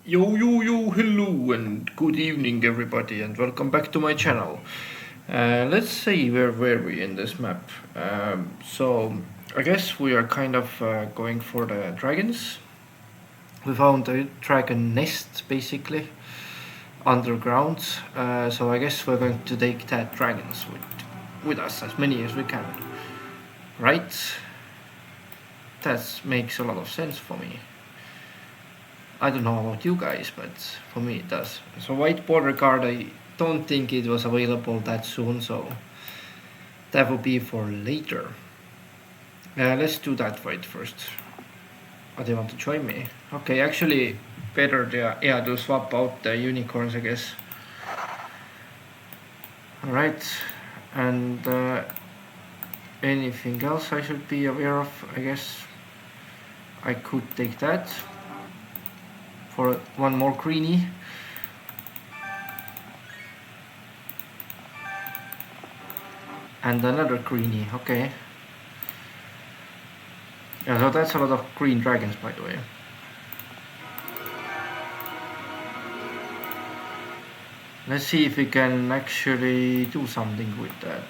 Yo, hello, and good evening, everybody, and welcome back to my channel. Let's see where were we in this map. So, I guess we are kind of going for the dragons. We found a dragon nest, basically, underground. So I guess we're going to take that dragons with us, as many as we can. Right? That makes a lot of sense for me. I don't know about you guys, but for me it does. So white border card, I don't think it was available that soon, so that will be for later. Let's do that fight first. Oh, they want to join me? Okay, actually better to swap out the unicorns, I guess. Alright, and anything else I should be aware of? I guess I could take that for one more greenie. And another greenie, okay. Yeah, so that's a lot of green dragons, by the way. Let's see if we can actually do something with that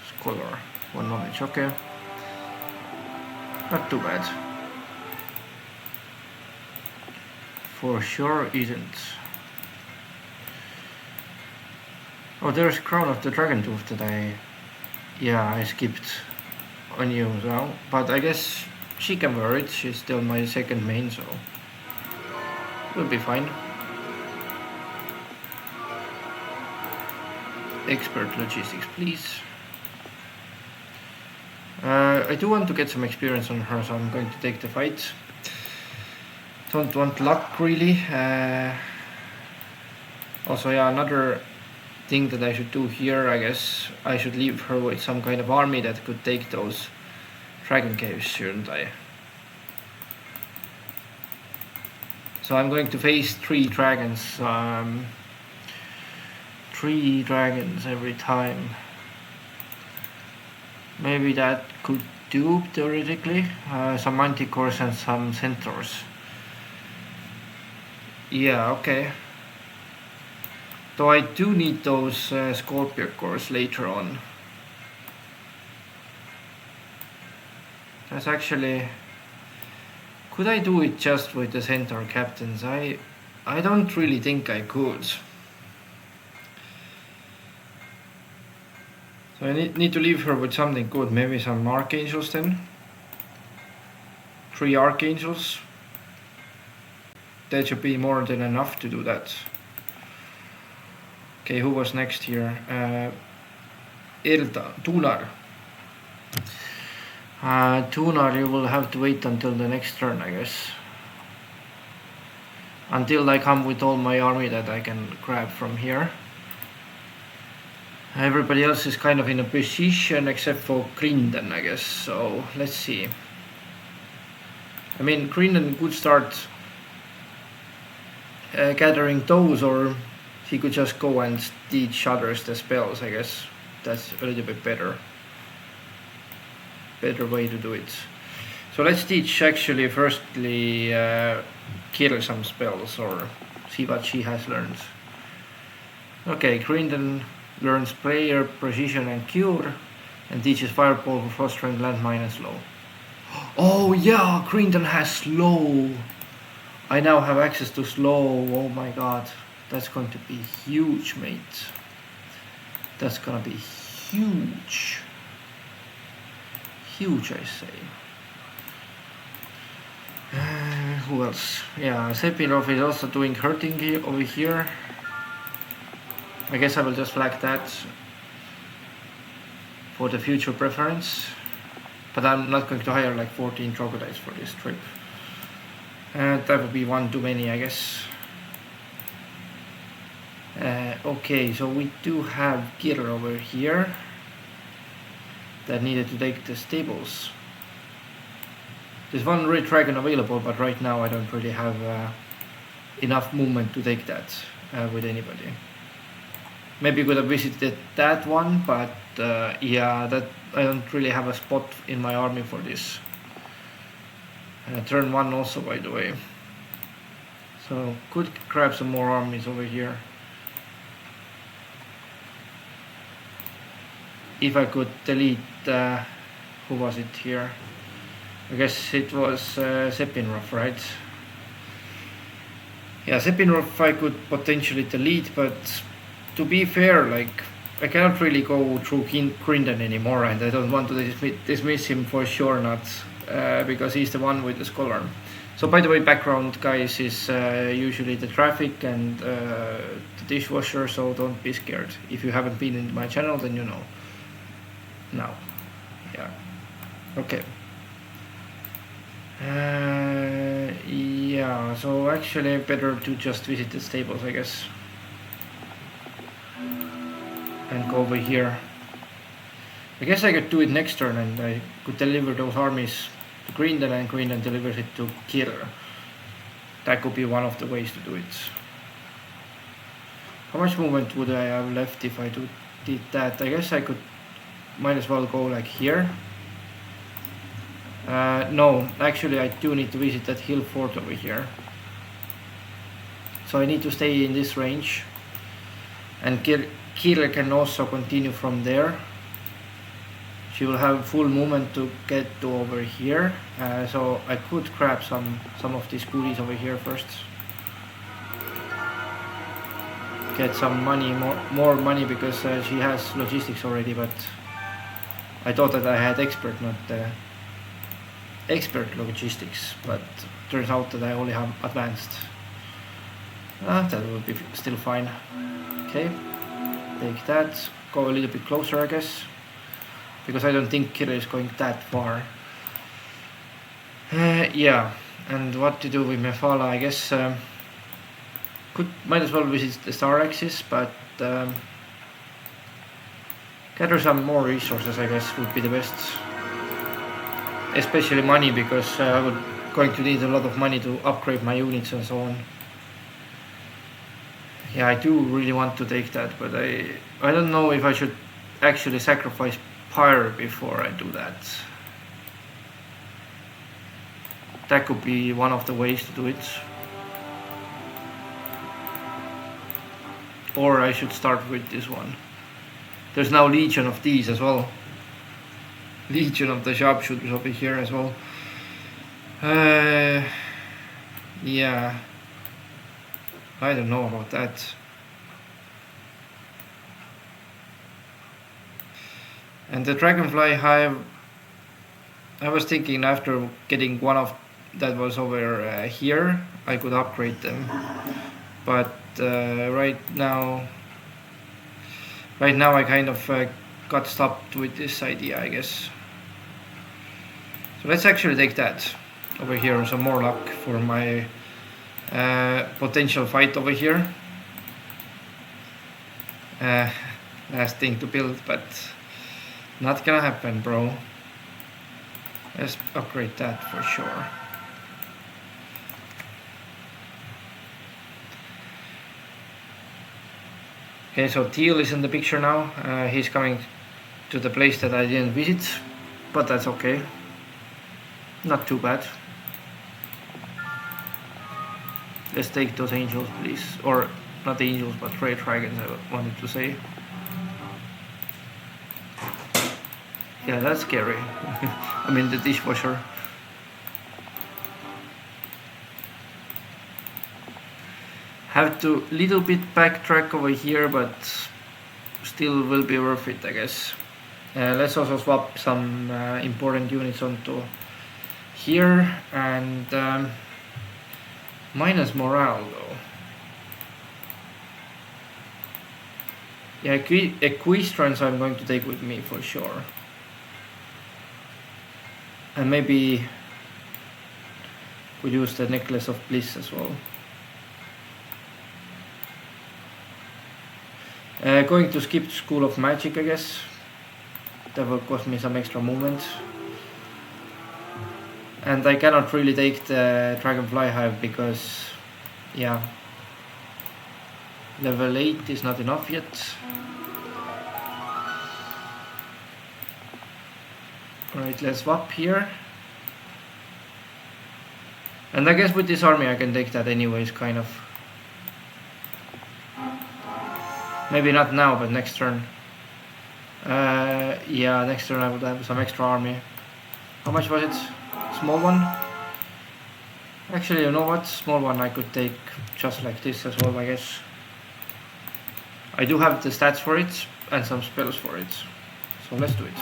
scholar. One knowledge, okay. Not too bad. For sure isn't. Oh, there's Crown of the Dragon Tooth that I skipped on you now. But I guess she can wear it, she's still my second main, so we'll be fine. Expert logistics, please. I do want to get some experience on her, so I'm going to take the fight. Don't want luck really. Also, yeah, another thing that I should do here, I guess I should leave her with some kind of army that could take those dragon caves, shouldn't I? So I'm going to face 3 dragons. 3 dragons every time. Maybe that could do theoretically. Some manticores and some centaurs. Yeah, okay. Though I do need those scorpion cores later on. That's actually... Could I do it just with the centaur captains? I don't really think I could. So I need to leave her with something good. Maybe some archangels then. 3 archangels. That should be more than enough to do that. Okay, who was next here? Tunar. Tunar, you will have to wait until the next turn, I guess. Until I come with all my army that I can grab from here. Everybody else is kind of in a position except for Grinden, I guess. So let's see. I mean, Grinden could start gathering those, or he could just go and teach others the spells, I guess. That's a little bit better way to do it. So let's teach actually firstly kill some spells, or see what she has learned. Okay, Grinden learns prayer, precision and cure, and teaches fireball, frost strength, landmine and slow. Oh yeah, Grinden has slow. I now have access to slow. Oh my god, that's going to be huge, mate. That's gonna be huge. Huge, I say. Who else? Yeah, Sephiroth is also doing hurting over here. I guess I will just flag that for the future preference. But I'm not going to hire like 14 crocodiles for this trip. That would be one too many, I guess. Okay, so we do have Gear over here that needed to take the stables. There's one red dragon available, but right now I don't really have enough movement to take that with anybody. Maybe could have visited that one, but yeah, that I don't really have a spot in my army for this. Turn 1 also, by the way. So could grab some more armies over here. If I could delete, who was it here? I guess it was Sepinrov, right? Yeah, Sepinrov I could potentially delete, but to be fair, like, I cannot really go through Grindon anymore, and I don't want to dismiss him for sure, not because he's the one with the scholar. So by the way, background guys is usually the traffic and the dishwasher, so don't be scared. If you haven't been in my channel, then you know. Now, yeah, okay. Yeah, so actually better to just visit the stables, I guess. And go over here. I guess I could do it next turn and I could deliver those armies to Grindon and Grindon delivers it to Killer. That could be one of the ways to do it. How much movement would I have left if I did that? I guess I could might as well go like here. No, actually I do need to visit that hill fort over here. So I need to stay in this range. And Killer can also continue from there. She will have full movement to get to over here. So I could grab some of these goodies over here first. Get some money, more money, because she has logistics already, but I thought that I had expert, not expert logistics, but turns out that I only have advanced. That would be still fine. Okay, take that, go a little bit closer, I guess, because I don't think Kira is going that far. Yeah, and what to do with Mephala, I guess might as well visit the star axis, but gather some more resources, I guess, would be the best. Especially money, because I'm going to need a lot of money to upgrade my units and so on. Yeah, I do really want to take that, but I don't know if I should actually sacrifice Pyre before I do that. That could be one of the ways to do it. Or I should start with this one. There's now Legion of these as well. Legion of the sharpshooters over here as well. Yeah. I don't know about that. And the Dragonfly Hive, I was thinking after getting one of that was over here, I could upgrade them. But right now I kind of got stopped with this idea, I guess. So let's actually take that over here, some more luck for my potential fight over here. Last thing to build, but not gonna happen, bro. Let's upgrade that for sure. Okay, so Teal is in the picture now. He's coming to the place that I didn't visit, but that's okay. Not too bad. Let's take those angels, please. Or not the angels, but red dragons, I wanted to say. Yeah, that's scary. I mean, the dishwasher. Have to little bit backtrack over here, but still will be worth it, I guess. Let's also swap some important units onto here, and minus morale though. Yeah, equestrians I'm going to take with me for sure. And maybe we use the necklace of bliss as well. Going to skip School of Magic, I guess. That will cost me some extra movement. And I cannot really take the Dragonfly Hive because, yeah, level 8 is not enough yet. Alright, let's swap here. And I guess with this army I can take that anyways, kind of. Maybe not now, but next turn. Yeah, next turn I would have some extra army. How much was it? Small one? Actually, you know what? Small one I could take just like this as well, I guess. I do have the stats for it and some spells for it. So let's do it.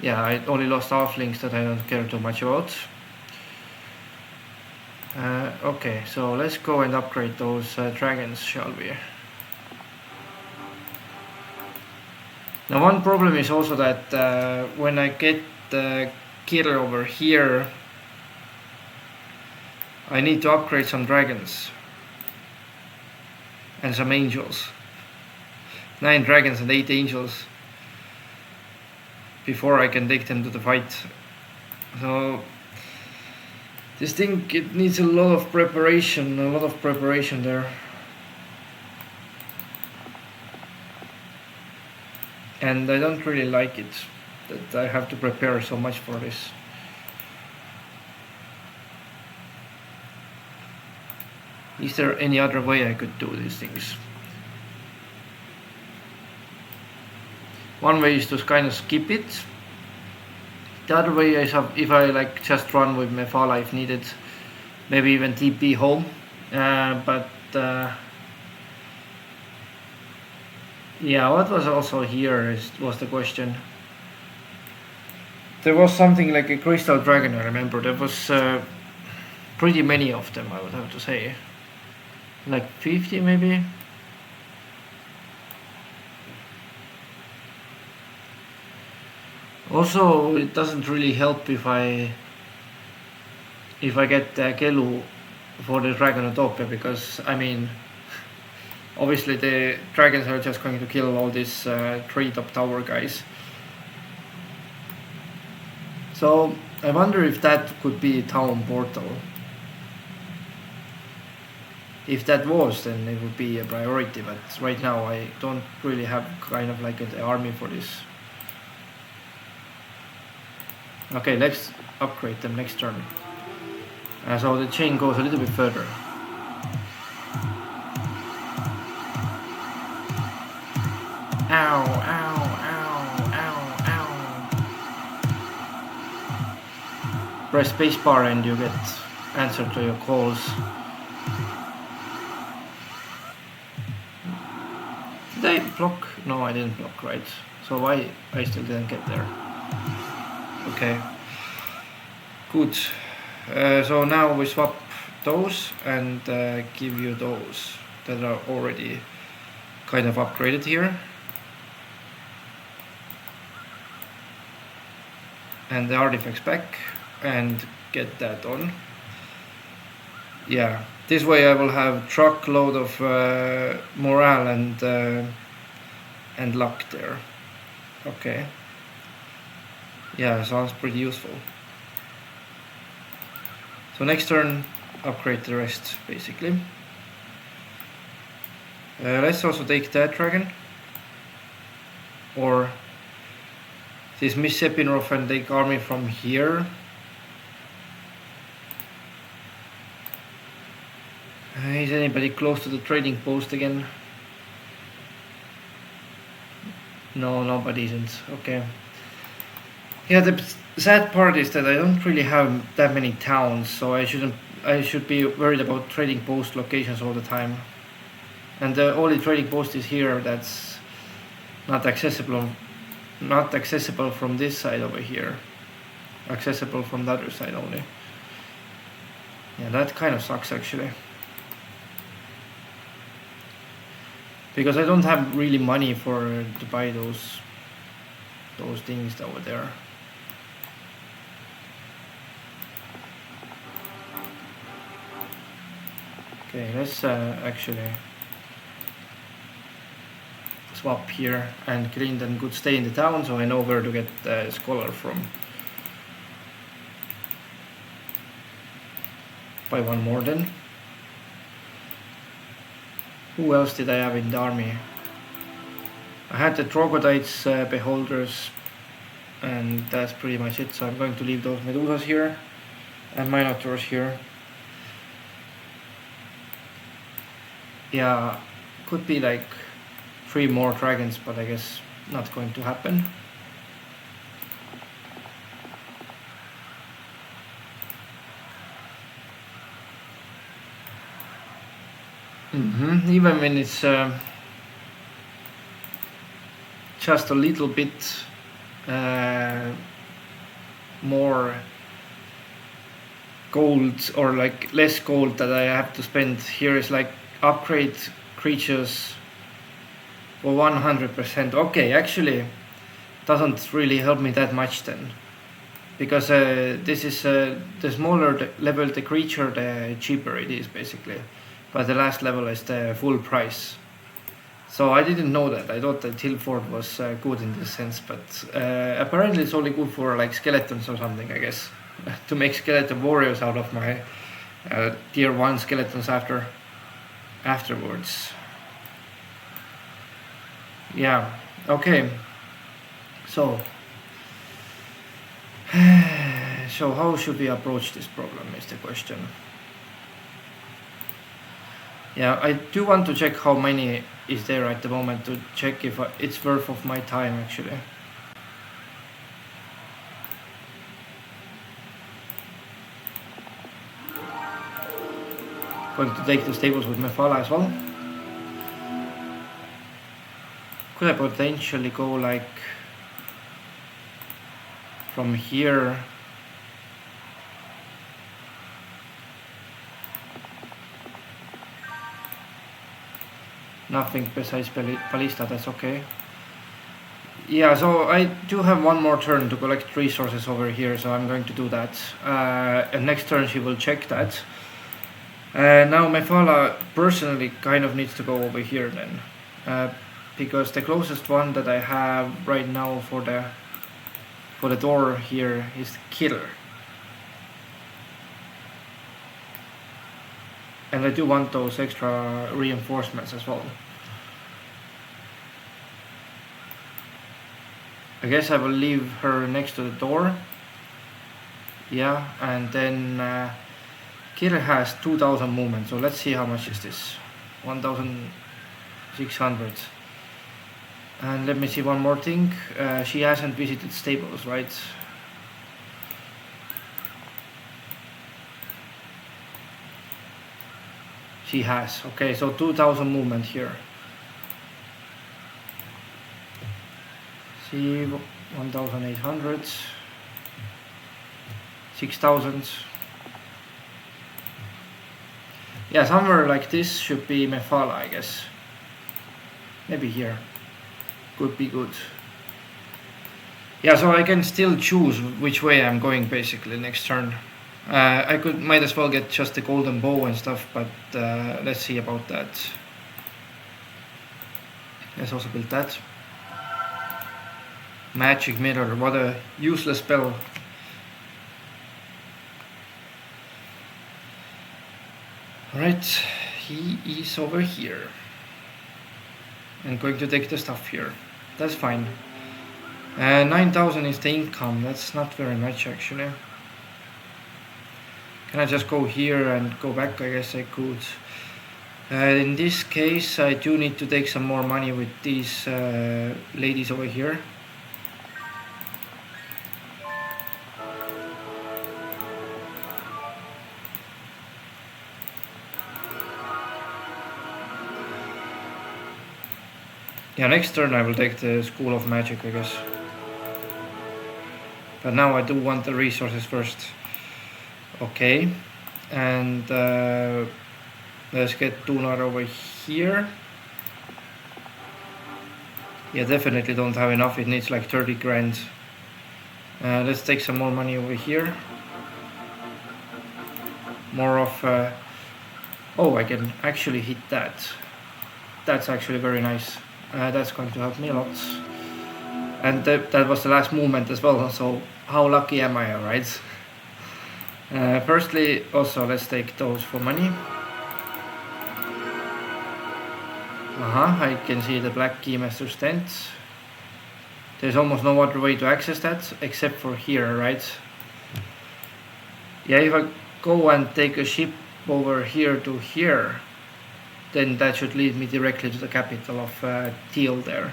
Yeah, I only lost halflings that I don't care too much about. Okay, so let's go and upgrade those dragons, shall we? Now one problem is also that when I get the kid over here, I need to upgrade some dragons and some angels. 9 dragons and 8 angels before I can take them to the fight. So this thing, it needs a lot of preparation there. And I don't really like it that I have to prepare so much for this. Is there any other way I could do these things? One way is to kind of skip it. The other way is if I like just run with Mephala if needed, maybe even TP home. Yeah, what was also here was the question. There was something like a crystal dragon, I remember. There was pretty many of them, I would have to say. Like 50 maybe? Also, it doesn't really help if I get Gelu for the Dragon Utopia, because I mean, obviously the dragons are just going to kill all these 3 top tower guys. So I wonder if that could be town portal. If that was, then it would be a priority, but right now I don't really have kind of like an army for this. Okay, let's upgrade them next turn. So the chain goes a little bit further. Ow, ow, ow, ow, ow. Press spacebar and you get answer to your calls. Did I block? No, I didn't block, right? So why I still didn't get there? Okay, good. So now we swap those and give you those that are already kind of upgraded here. And the artifacts back and get that on. Yeah, this way I will have truckload of morale and luck there. Okay. Yeah, sounds pretty useful. So next turn, upgrade the rest, basically. Let's also take that dragon. Or this Miss Sepinov and take army from here. Is anybody close to the trading post again? No, nobody isn't. Okay. Yeah, the sad part is that I don't really have that many towns, so I should be worried about trading post locations all the time. And the only trading post is here that's not accessible from this side over here. Accessible from the other side only. Yeah, that kind of sucks actually. Because I don't have really money to buy those things that were there. Okay, let's actually swap here, and Clinton could stay in the town, so I know where to get the scholar from. Buy one more then. Who else did I have in the army? I had the troglodytes, beholders, and that's pretty much it. So I'm going to leave those medusas here. and Minotaurs here. Yeah, could be like 3 more dragons, but I guess not going to happen. Even when it's just a little bit more gold, or like less gold that I have to spend here, is like upgrade creatures for 100%. Okay, actually doesn't really help me that much then, because this is the smaller the level the creature, the cheaper it is basically, but the last level is the full price. So I didn't know that. I thought that Hillfort was good in this sense, but apparently it's only good for like skeletons or something, I guess. To make skeleton warriors out of my tier 1 skeletons afterwards. Yeah, okay. So how should we approach this problem is the question. Yeah, I do want to check how many is there at the moment, to check if it's worth of my time actually. Going to take the stables with Mephala as well. Could I potentially go like from here? Nothing besides Ballista, that's okay. Yeah, so I do have one more turn to collect resources over here, so I'm going to do that. And next turn she will check that. Now Mephala personally kind of needs to go over here then. Because the closest one that I have right now for the door here is Killer. And I do want those extra reinforcements as well. I guess I will leave her next to the door. Yeah, and then Killer has 2000 movement, so let's see how much is this. 1600. And let me see one more thing. She hasn't visited stables, right? She has. Okay, so 2000 movement here. See, 1800, 6000. Yeah, somewhere like this should be Mephala, I guess. Maybe here. Could be good. Yeah, so I can still choose which way I'm going basically next turn. I might as well get just the golden bow and stuff, but let's see about that. Let's also build that. Magic mirror, what a useless spell. Alright, he is over here. And going to take the stuff here. That's fine. 9000 is the income, that's not very much actually. Can I just go here and go back? I guess I could. In this case I do need to take some more money with these ladies over here. Yeah, next turn I will take the School of Magic, I guess. But now I do want the resources first. Okay, and let's get Tunar over here. Yeah, definitely don't have enough, it needs like 30 grand. Let's take some more money over here. More of... oh, I can actually hit that. That's actually very nice. That's going to help me a lot. And that was the last movement as well, so how lucky am I, right? Firstly, also let's take those for money. I can see the Black Keymaster's tent. There's almost no other way to access that except for here, right? Yeah, if I go and take a ship over here to here, then that should lead me directly to the capital of Teal there.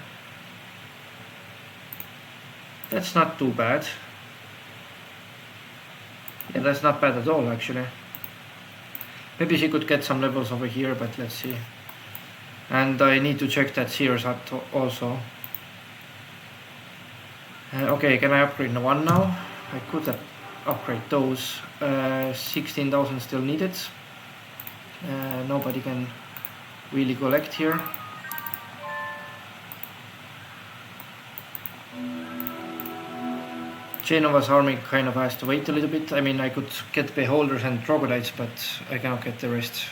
That's not too bad. Yeah, that's not bad at all actually. Maybe she could get some levels over here, but let's see. And I need to check that Sears hut also. Okay, can I upgrade the one now? I could upgrade those. 16,000 still needed. Nobody can really collect here. Genova's army kind of has to wait a little bit. I mean, I could get beholders and troglodytes, but I cannot get the rest.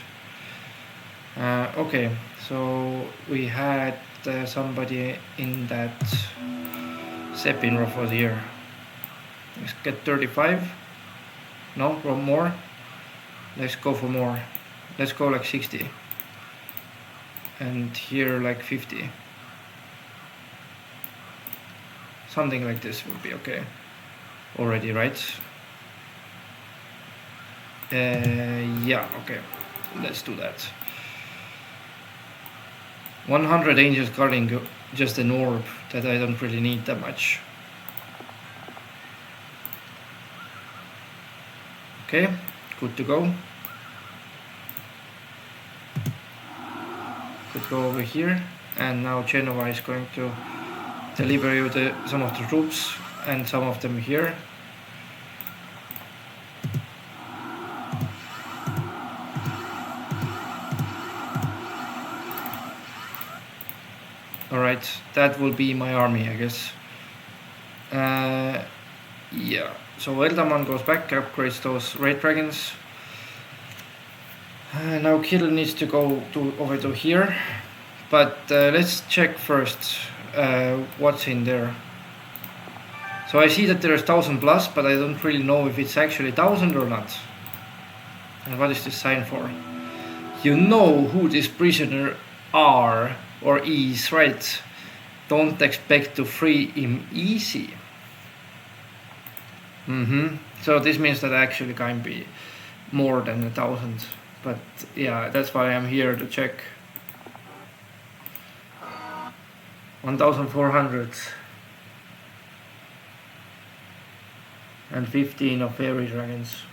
Okay, so we had somebody in that Sepinrov was here. Let's get 35. No, more. Let's go for more. Let's go like 60. And here like 50. Something like this would be okay. Already, right? Yeah, okay. Let's do that. 100 angels guarding just an orb that I don't really need that much. Okay, good to go. Could go over here, and now Genova is going to deliver you some of the troops and some of them here. Alright, that will be my army, I guess. Yeah, so Eldaman goes back, upgrades those red dragons. Now Kirill needs to go over to here, but let's check first what's in there. So I see that there's 1000 plus, but I don't really know if it's actually 1000 or not. And what is this sign for? You know who this prisoner are or is, right? Don't expect to free him easy. So this means that actually can be more than 1000. But yeah, that's why I'm here to check. 1400 and 15 of fairy dragons.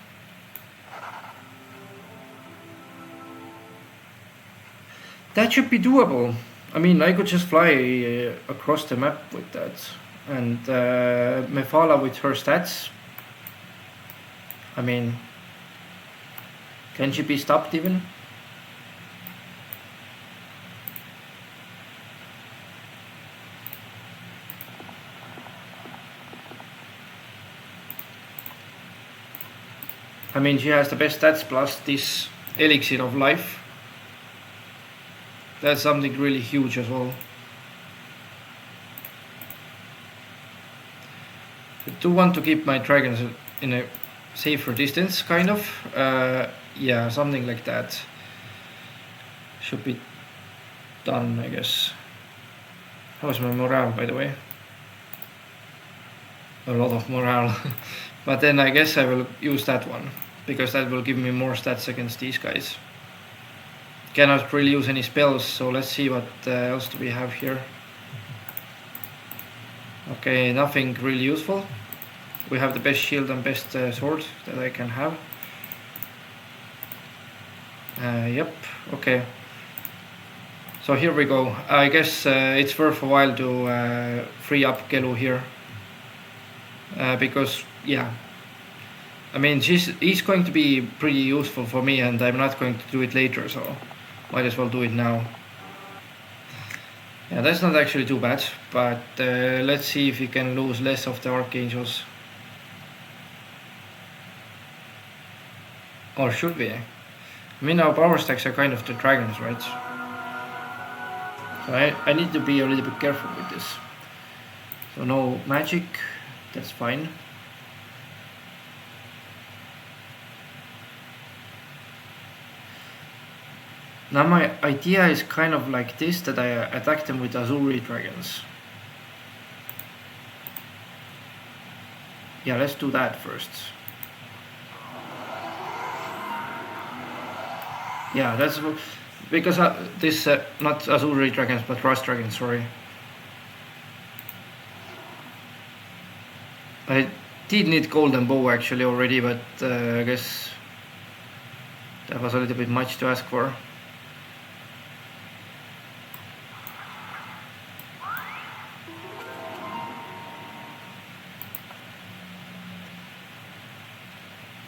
That should be doable. I mean, I could just fly across the map with that. And Mephala with her stats. I mean, can she be stopped even? I mean, she has the best stats plus this elixir of life. That's something really huge as well. I do want to keep my dragons in a safer distance, kind of. Yeah, something like that should be done, I guess. How's my morale, by the way? A lot of morale. But then I guess I will use that one, because that will give me more stats against these guys. Cannot really use any spells, so let's see what else do we have here. Okay, nothing really useful. We have the best shield and best sword that I can have. Yep, okay. So here we go. I guess it's worth a while to free up Gelu here. Because, yeah. I mean, he's going to be pretty useful for me, and I'm not going to do it later, so might as well do it now. Yeah, that's not actually too bad, but let's see if we can lose less of the archangels. Or should we? I mean, our power stacks are kind of the dragons, right? So I need to be a little bit careful with this. So no magic, that's fine. Now my idea is kind of like this, that I attack them with Azuri dragons. Yeah, let's do that first. Yeah, that's because this not Azure dragons but Rust dragons. Sorry, I did need golden bow actually already, but I guess that was a little bit much to ask for.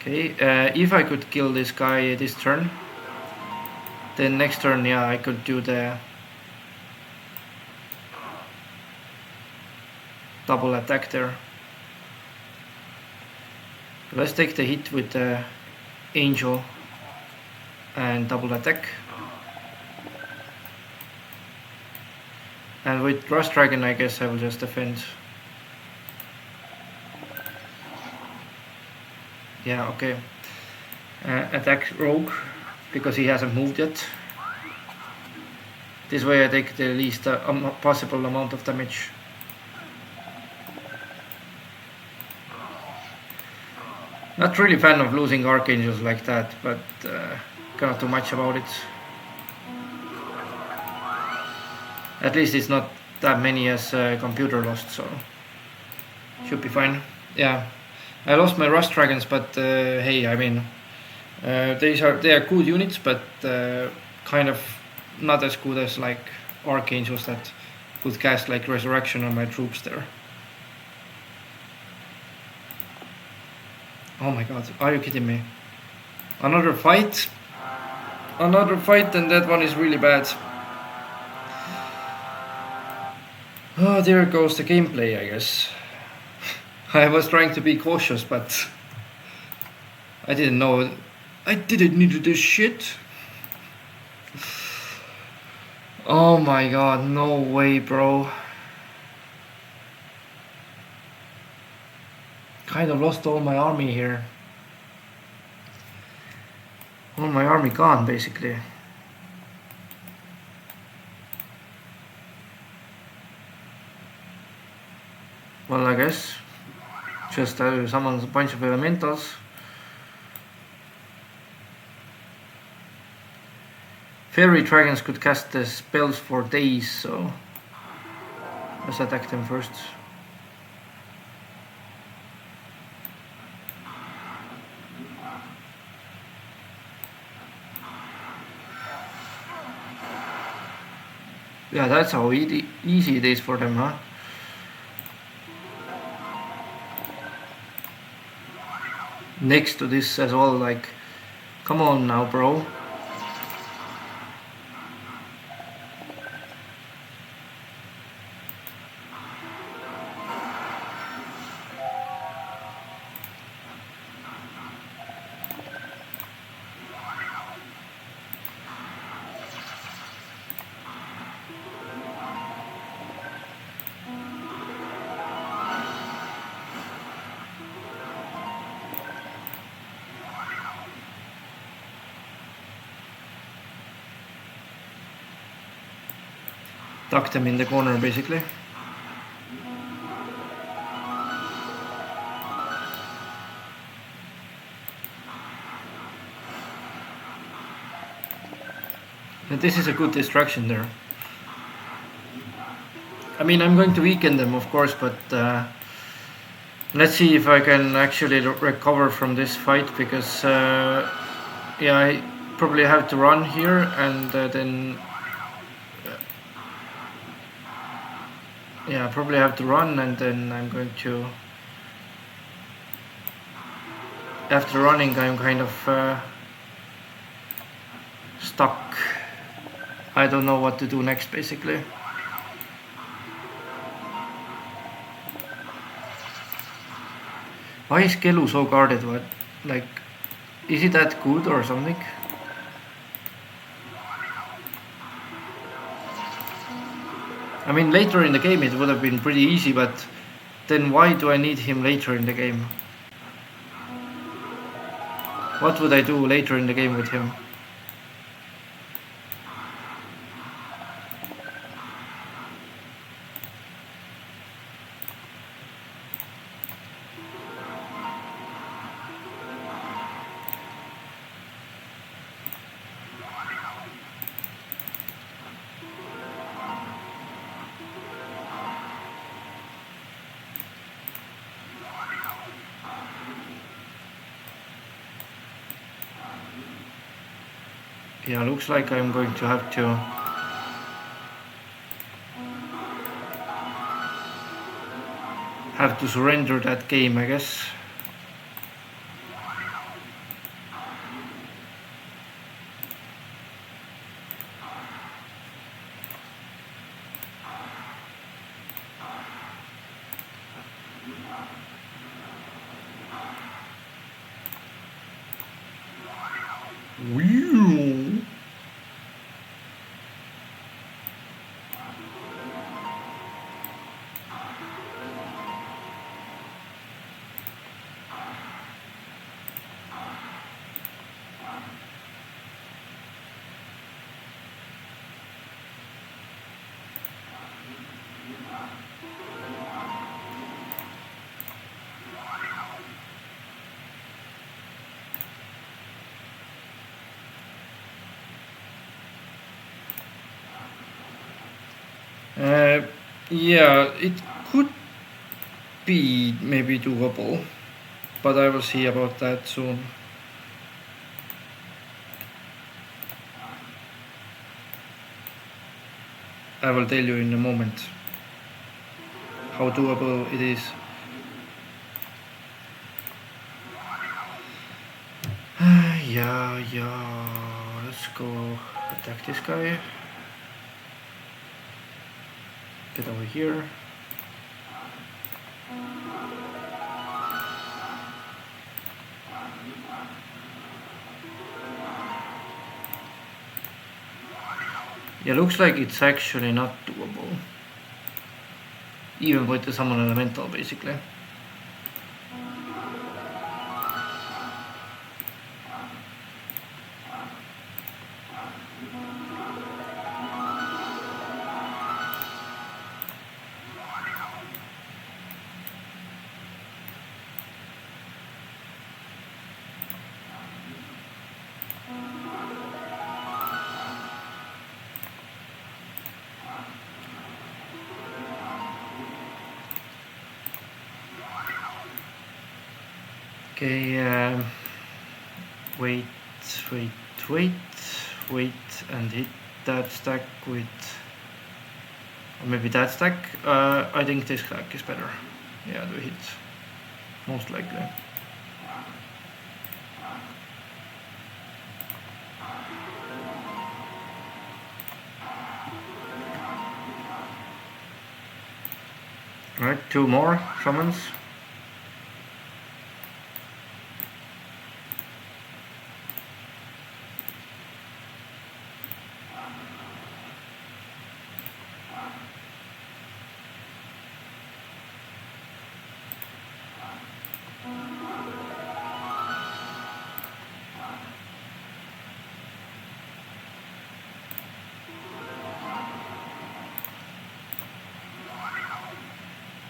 Okay, if I could kill this guy this turn, then next turn, yeah, I could do the double attack there. Let's take the hit with the angel and double attack. And with Rust Dragon, I guess I will just defend. Yeah, okay. Attack Rogue, because he hasn't moved yet. This way I take the least possible amount of damage. Not really fan of losing Archangels like that, but cannot do much about it. At least it's not that many as computer lost, so should be fine. Yeah, I lost my Rust Dragons, but hey, I mean, they are good units, but kind of not as good as like Archangels that could cast like Resurrection on my troops there. Oh my god, are you kidding me? Another fight? Another fight, and that one is really bad. Oh, there goes the gameplay, I guess. I was trying to be cautious, but I didn't know. I didn't need this shit. Oh my god, no way, bro. Kind of lost all my army here. All my army gone, basically. Well, I guess just summon a bunch of elementals. Fairy dragons could cast the spells for days, so let's attack them first. Yeah, that's how easy it is for them, huh? Next to this as well, like, come on now, bro. Tuck them in the corner, basically. But this is a good distraction there. I mean, I'm going to weaken them, of course, but let's see if I can actually recover from this fight, because yeah, I probably have to run here, and then yeah, I probably have to run, and then I'm going to, after running, I'm kind of stuck. I don't know what to do next, basically. Why is Gelu so guarded? What, like, is he that good or something? I mean, later in the game it would have been pretty easy, but then why do I need him later in the game? What would I do later in the game with him? Yeah, looks like I'm going to have to surrender that game, I guess. Whew. Yeah, it could be maybe doable, but I will see about that soon. I will tell you in a moment how doable it is. Yeah, let's go attack this guy. Get over here. Yeah, looks like it's actually not doable. Even with the summon elemental, basically. Okay, wait, and hit that stack with, or maybe that stack. I think this stack is better. Yeah, the hit, most likely. Right, 2 more summons.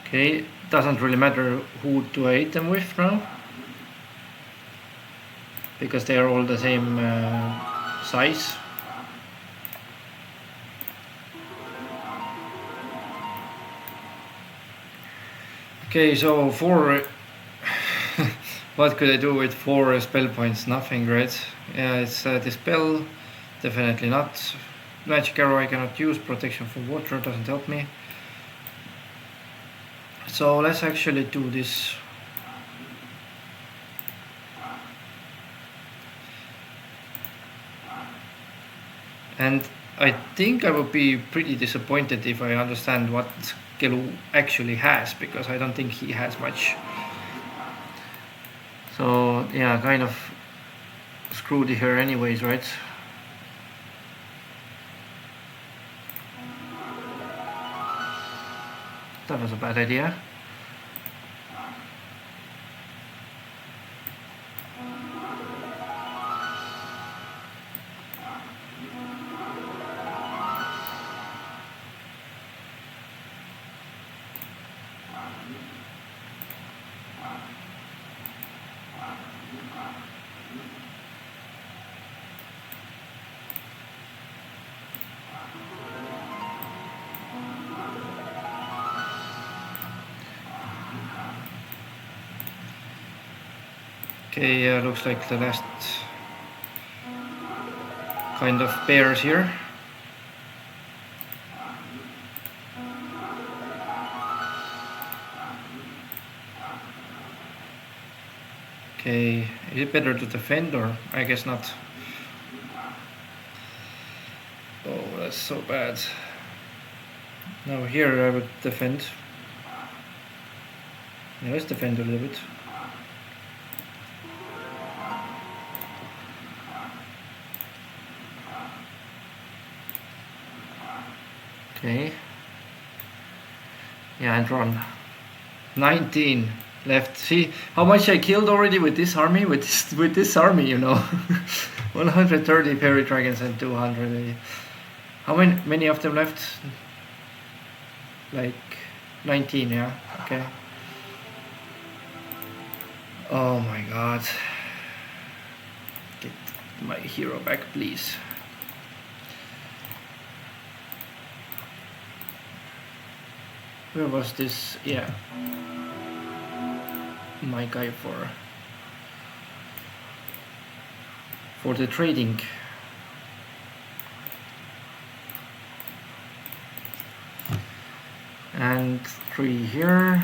Okay, doesn't really matter who do I hit them with now, because they are all the same size. Okay, so 4 what could I do with 4 spell points? Nothing, right? Yeah, it's Dispel, definitely not. Magic Arrow I cannot use, Protection from Water doesn't help me. So let's actually do this. And I think I would be pretty disappointed if I understand what Gelu actually has, because I don't think he has much. So yeah, kind of screwed here anyways, right? That was a bad idea. Okay, looks like the last kind of pairs here. Okay, is it better to defend or I guess not? Oh, that's so bad. Now here I would defend. Yeah, let's defend a little bit. Okay. Yeah, and run. 19 left. See how much I killed already with this army? With this army, you know. 130 fairy dragons and 200. How many of them left? Like 19, yeah. Okay. Oh my god. Get my hero back, please. Where was this? Yeah. My guy for the trading. And 3 here.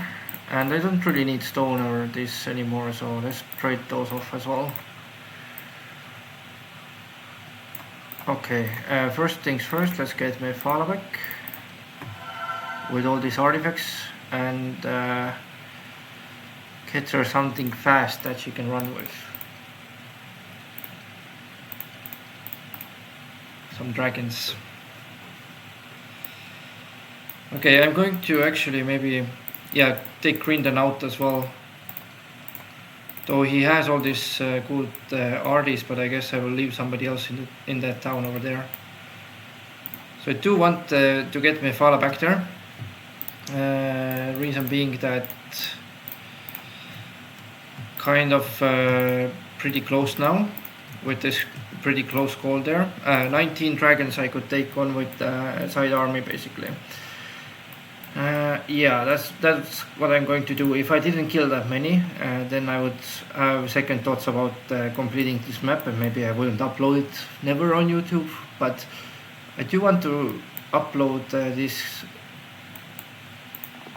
And I don't really need stone or this anymore, so let's trade those off as well. Okay, first things first, let's get my Fala back with all these artifacts and get her something fast that she can run with. Some dragons. Okay, I'm going to actually maybe, yeah, take Grindon out as well. Though he has all these good arties, but I guess I will leave somebody else in that town over there. So I do want to get Mephala back there. Reason being that kind of pretty close now with this pretty close call there. 19 dragons I could take on with side army basically. Yeah, that's what I'm going to do. If I didn't kill that many, then I would have second thoughts about completing this map, and maybe I wouldn't upload it never on YouTube. But I do want to upload these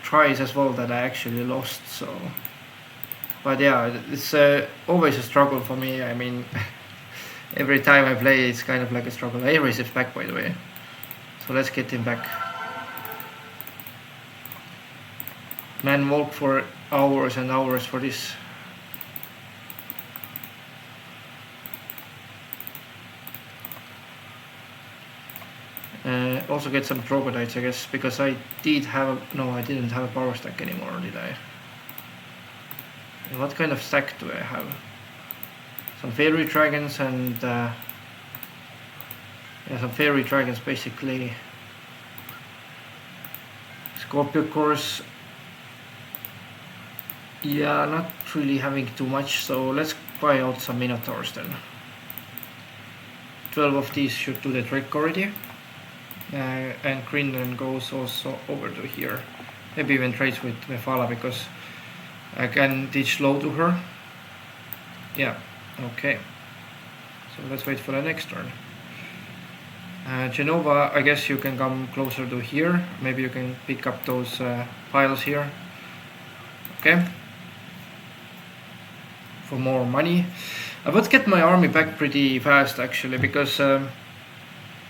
tries as well that I actually lost. So, but yeah, it's always a struggle for me. I mean, every time I play, it's kind of like a struggle. Ares is back, by the way, so let's get him back. Man walked for hours and hours for this. Also get some troglodytes, I guess, because I did have no, I didn't have a power stack anymore, did I? And what kind of stack do I have? Some fairy dragons and yeah, some fairy dragons basically. Scorpio cores. Yeah, not really having too much, so let's buy out some minotaurs then. 12 of these should do the trick already. And Greenland goes also over to here. Maybe even trades with Mephala because I can teach low to her. Yeah, okay. So let's wait for the next turn. Genova, I guess you can come closer to here. Maybe you can pick up those piles here. Okay. For more money. I would get my army back pretty fast actually, because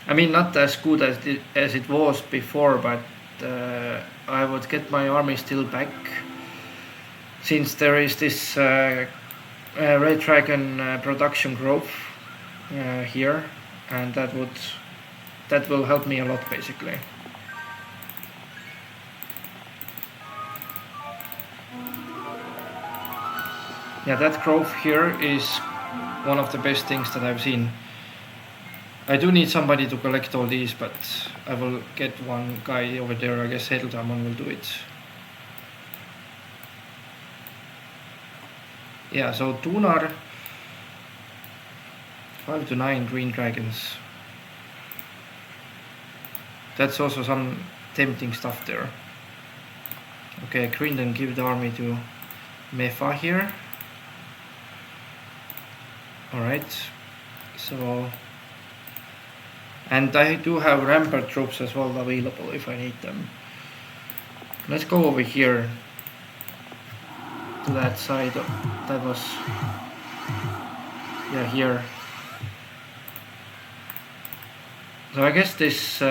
I mean, not as good as it was before, but I would get my army still back, since there is this Red Dragon production growth here, and that will help me a lot basically. Yeah, that growth here is one of the best things that I've seen. I do need somebody to collect all these, but I will get one guy over there. I guess Hedeltamon will do it. Yeah, so Tunar, 5 to 9 green dragons. That's also some tempting stuff there. Okay, Green then give the army to Mefa here. Alright, so And I do have rampart troops as well available if I need them. Let's go over here to that side. That was, yeah, here. So I guess this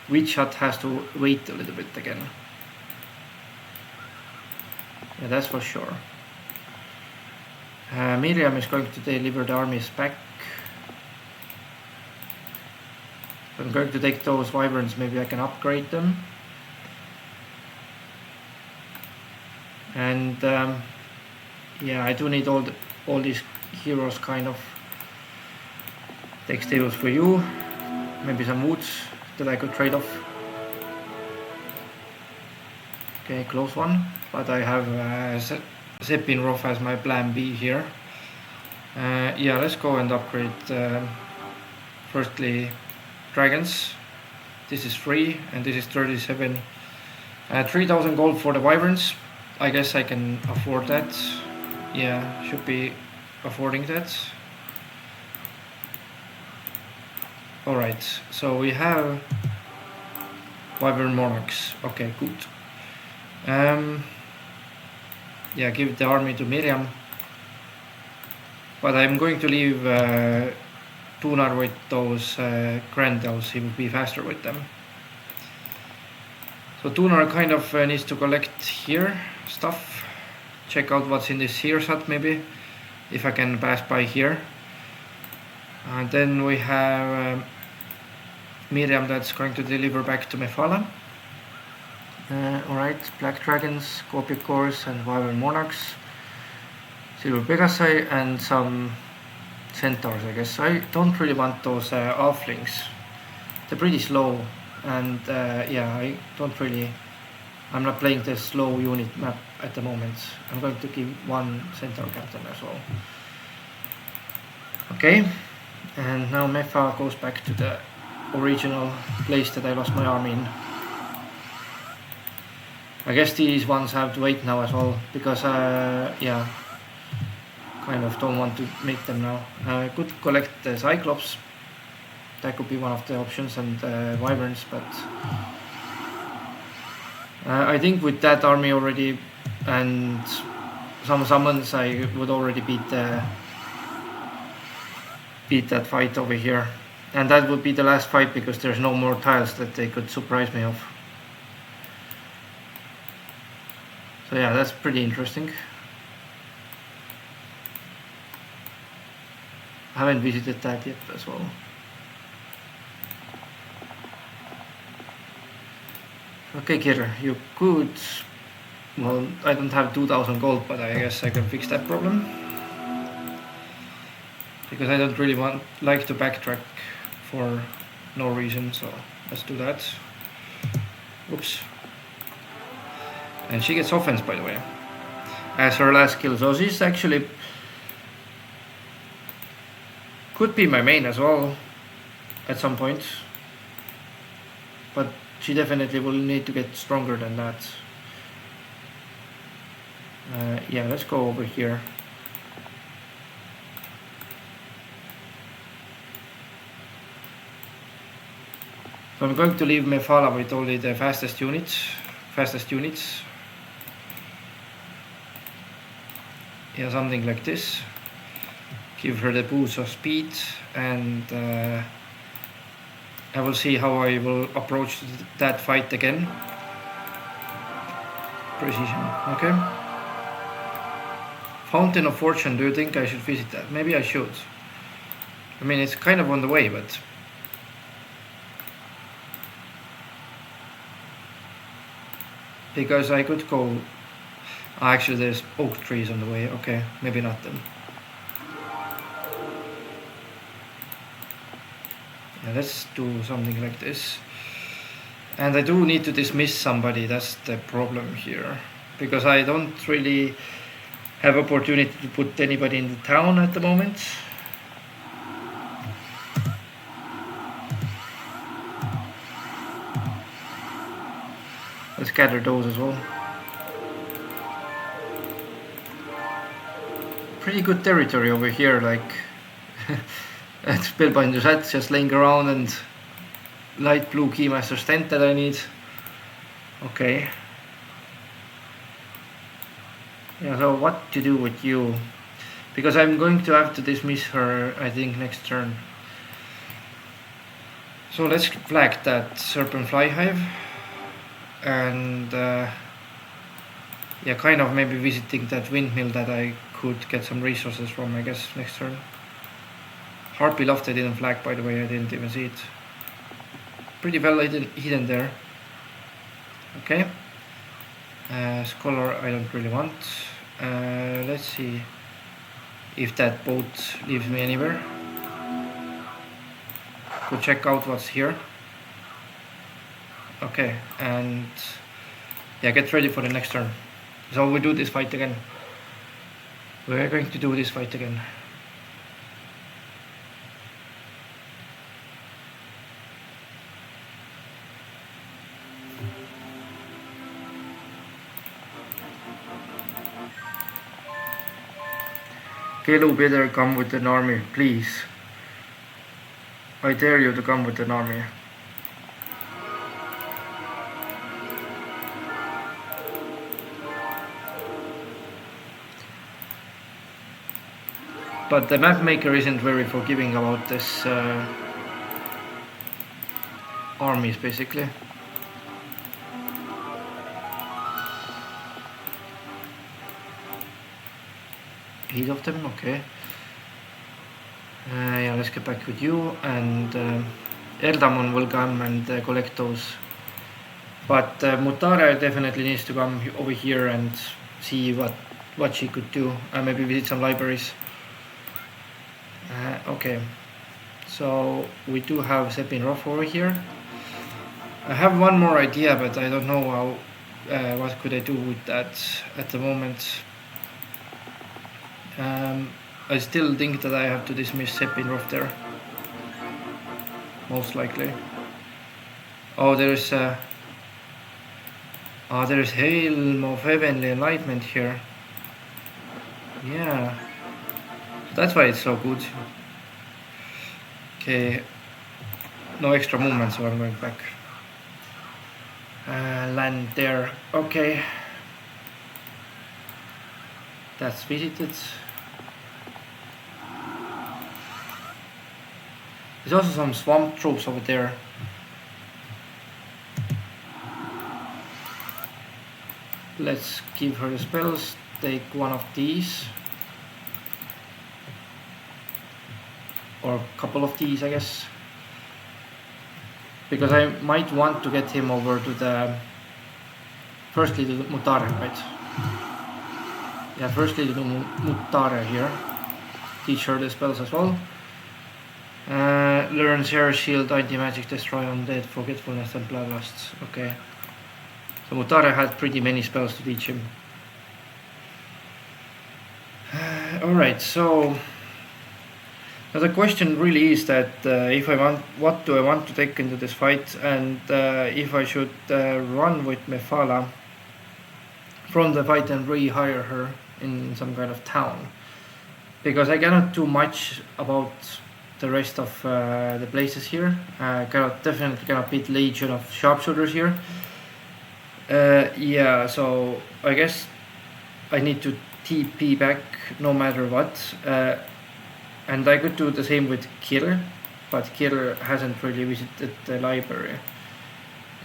witch hut has to wait a little bit again. Yeah, that's for sure. Miriam is going to deliver the armies back. I'm going to take those wyverns, maybe I can upgrade them. And yeah, I do need all these heroes kind of. Take stables for you, maybe some woods that I could trade off. Okay, close one, but I have Sepinrov as my plan B here. Yeah, let's go and upgrade firstly dragons. This is free and this is 37. 3000 gold for the wyverns. I guess I can afford that. Yeah, should be affording that. Alright, so we have wyvern monarchs. Okay, good. Yeah, give the army to Miriam. But I'm going to leave Tunar with those Grendels. He will be faster with them. So Tunar kind of needs to collect here stuff. Check out what's in this here hut maybe, if I can pass by here. And then we have Miriam that's going to deliver back to Mephala. Alright, Black Dragons, Crapcore and Wyvern Monarchs, Silver Pegasi and some Centaurs, I guess. I don't really want those Halflings. They're pretty slow and yeah, I'm not playing the slow unit map at the moment. I'm going to give one Centaur captain as well. Okay, and now Mepha goes back to the original place that I lost my army in. I guess these ones have to wait now as well, because yeah, kind of don't want to make them now. I could collect the Cyclops, that could be one of the options, and Wyverns, but I think with that army already and some summons I would already beat that fight over here. And that would be the last fight because there's no more tiles that they could surprise me of. So yeah, that's pretty interesting. I haven't visited that yet as well. Okay, Kir, you could... Well, I don't have 2000 gold, but I guess I can fix that problem. Because I don't really like to backtrack for no reason, so let's do that. Oops. And she gets offense, by the way, as her last kill. So she's actually could be my main as well at some point, but she definitely will need to get stronger than that. Yeah, let's go over here. So I'm going to leave Mephala with only the fastest units. Yeah, something like this. Give her the boost of speed, and I will see how I will approach that fight again. Precision, okay. Fountain of Fortune, do you think I should visit that? Maybe I should. I mean, it's kind of on the way, but... Because I could go... Actually, there's oak trees on the way. Okay, maybe not then. Yeah, let's do something like this. And I do need to dismiss somebody, that's the problem here. Because I don't really have opportunity to put anybody in the town at the moment. Let's gather those as well. pretty good territory over here, like Spellbinder's hat just laying around and light blue Keymaster's tent that I need. Okay. Yeah, so what to do with you? Because I'm going to have to dismiss her, I think, next turn. So let's flag that Serpent Fly Hive. And yeah, kind of maybe visiting that windmill that I could get some resources from, I guess, next turn. Harpy Loft I didn't flag, by the way, I didn't even see it. Pretty well hidden there. Okay. Scholar I don't really want. Let's see if that boat leaves me anywhere. Go check out what's here. Okay, and yeah, get ready for the next turn. So we do this fight again. We're going to do this fight again. Gelu better come with an army, please. I dare you to come with an army. But the map maker isn't very forgiving about this armies, basically. 8 of them, okay. Yeah, let's get back with you, and Erdamon will come and collect those. But Mutare definitely needs to come over here and see what she could do, and maybe visit some libraries. Okay, so we do have Sepinroth over here. I have one more idea, but I don't know how. What could I do with that at the moment? I still think that I have to dismiss Sepinroth there. Most likely. Oh, there's Helm of Heavenly Enlightenment here. Yeah. That's why it's so good. Okay. No extra movement, so I'm going back. Land there. Okay. That's visited. There's also some swamp troops over there. Let's give her the spells. Take one of these. Or a couple of these, I guess. Because I might want to get him over to the... Firstly to the Mutare, right? Yeah, firstly to the Mutare here. Teach her the spells as well. Learn Share Shield, Anti-Magic, Destroy Undead, Forgetfulness and Bloodlust. Okay. So Mutare had pretty many spells to teach him. Alright, so... Now the question really is that if I want, what do I want to take into this fight, and if I should run with Mephala from the fight and rehire her in some kind of town, because I cannot do much about the rest of the places here. Definitely cannot beat Legion of Sharpshooters here. Yeah, so I guess I need to TP back no matter what. And I could do the same with Killer, but Killer hasn't really visited the library.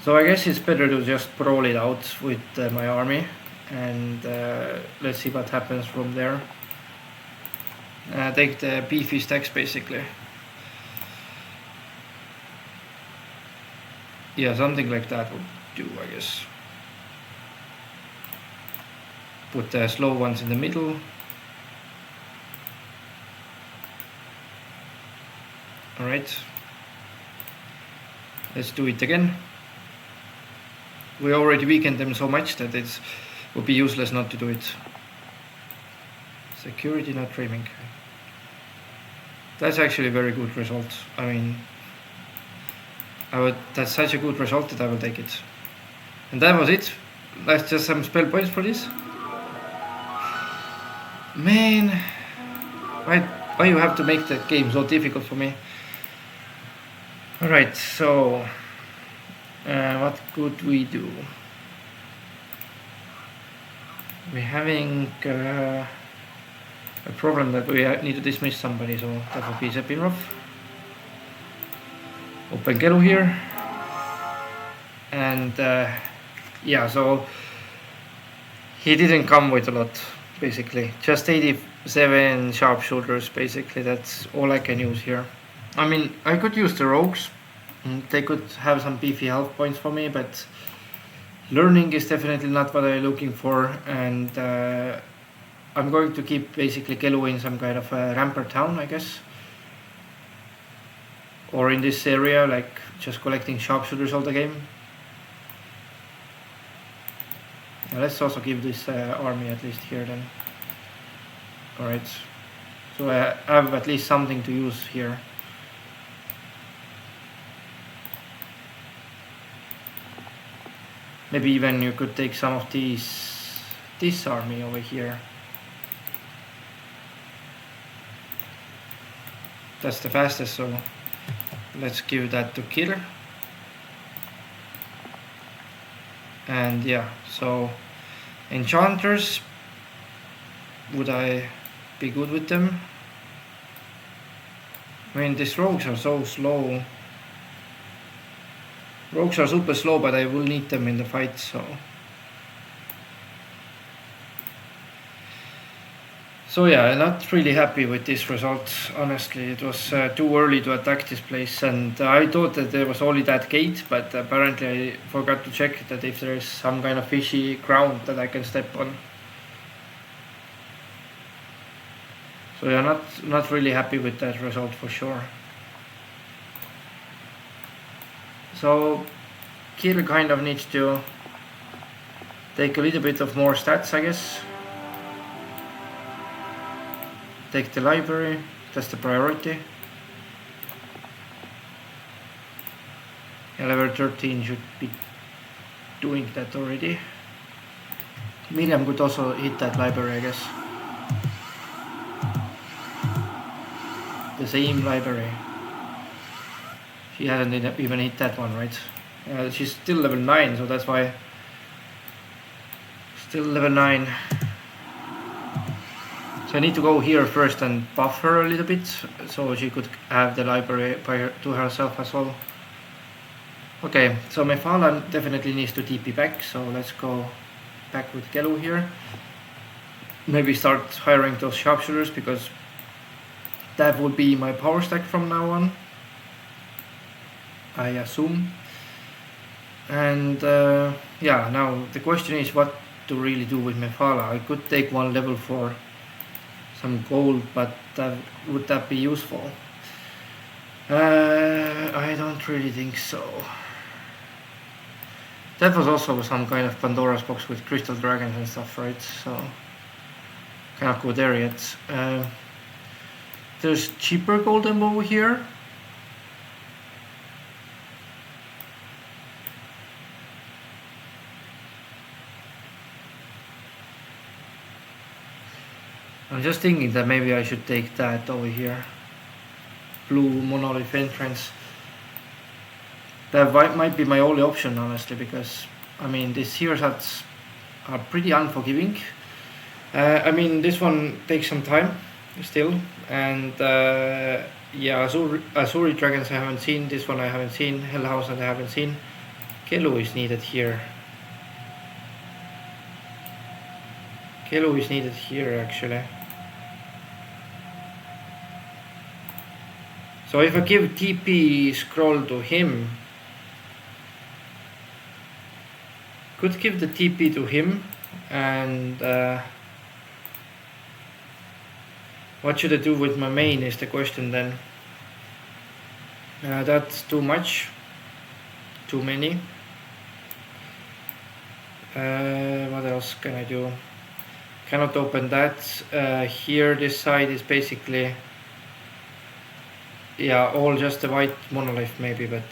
So I guess it's better to just brawl it out with my army, and let's see what happens from there. Take the beefy stacks basically. Yeah, something like that would do, I guess. Put the slow ones in the middle. Alright, let's do it again. We already weakened them so much that it would be useless not to do it. Security not dreaming. That's actually a very good result. I mean, that's such a good result that I will take it. And that was it. That's just some spell points for this. Man, Why you have to make the game so difficult for me? Alright, so what could we do? We're having a problem that we need to dismiss somebody, so that would be Sepinov. Open Gelu here. And yeah, so he didn't come with a lot, basically. Just 87 sharpshooters, basically. That's all I can use here. I mean, I could use the rogues. They could have some beefy health points for me, but learning is definitely not what I'm looking for. And I'm going to keep basically Gelu in some kind of a rampart town, I guess. Or in this area, like just collecting sharpshooters all the game. Let's also give this army at least here then. Alright, so I have at least something to use here. Maybe even you could take some of this army over here. That's the fastest, so let's give that to Killer. And yeah, so enchanters, would I be good with them? I mean, these rogues are so slow. Rogues are super slow, but I will need them in the fight, so. So yeah, I'm not really happy with this result, honestly. It was too early to attack this place, and I thought that there was only that gate, but apparently I forgot to check that if there is some kind of fishy ground that I can step on. So yeah, not really happy with that result for sure. So Kirill kind of needs to take a little bit of more stats, I guess. Take the library, that's the priority. Yeah, level 13 should be doing that already. Miriam could also hit that library, I guess. The same library. She hasn't even hit that one, right? She's still level 9, so that's why. Still level 9. So I need to go here first and buff her a little bit, so she could have the library to herself as well. Okay, so Mephala definitely needs to TP back, so let's go back with Gelu here. Maybe start hiring those sharpshooters, because that will be my power stack from now on, I assume. And yeah, now the question is what to really do with Mephala. I could take one level for some gold, but would that be useful? I don't really think so. That was also some kind of Pandora's box with crystal dragons and stuff, right? So cannot go there yet. There's cheaper golden over here. I'm just thinking that maybe I should take that over here. Blue monolith entrance. That might be my only option, honestly, because I mean these hero sets are pretty unforgiving. I mean this one takes some time still, and yeah, Azuri dragons I haven't seen. This one I haven't seen. Hellhouse I haven't seen. Gelu is needed here. Gelu is needed here actually. So if I give TP scroll to him, could give the TP to him, and what should I do with my main is the question then. That's too much, too many. What else can I do? Cannot open that. Here this side is basically, yeah, all just the white monolith maybe, but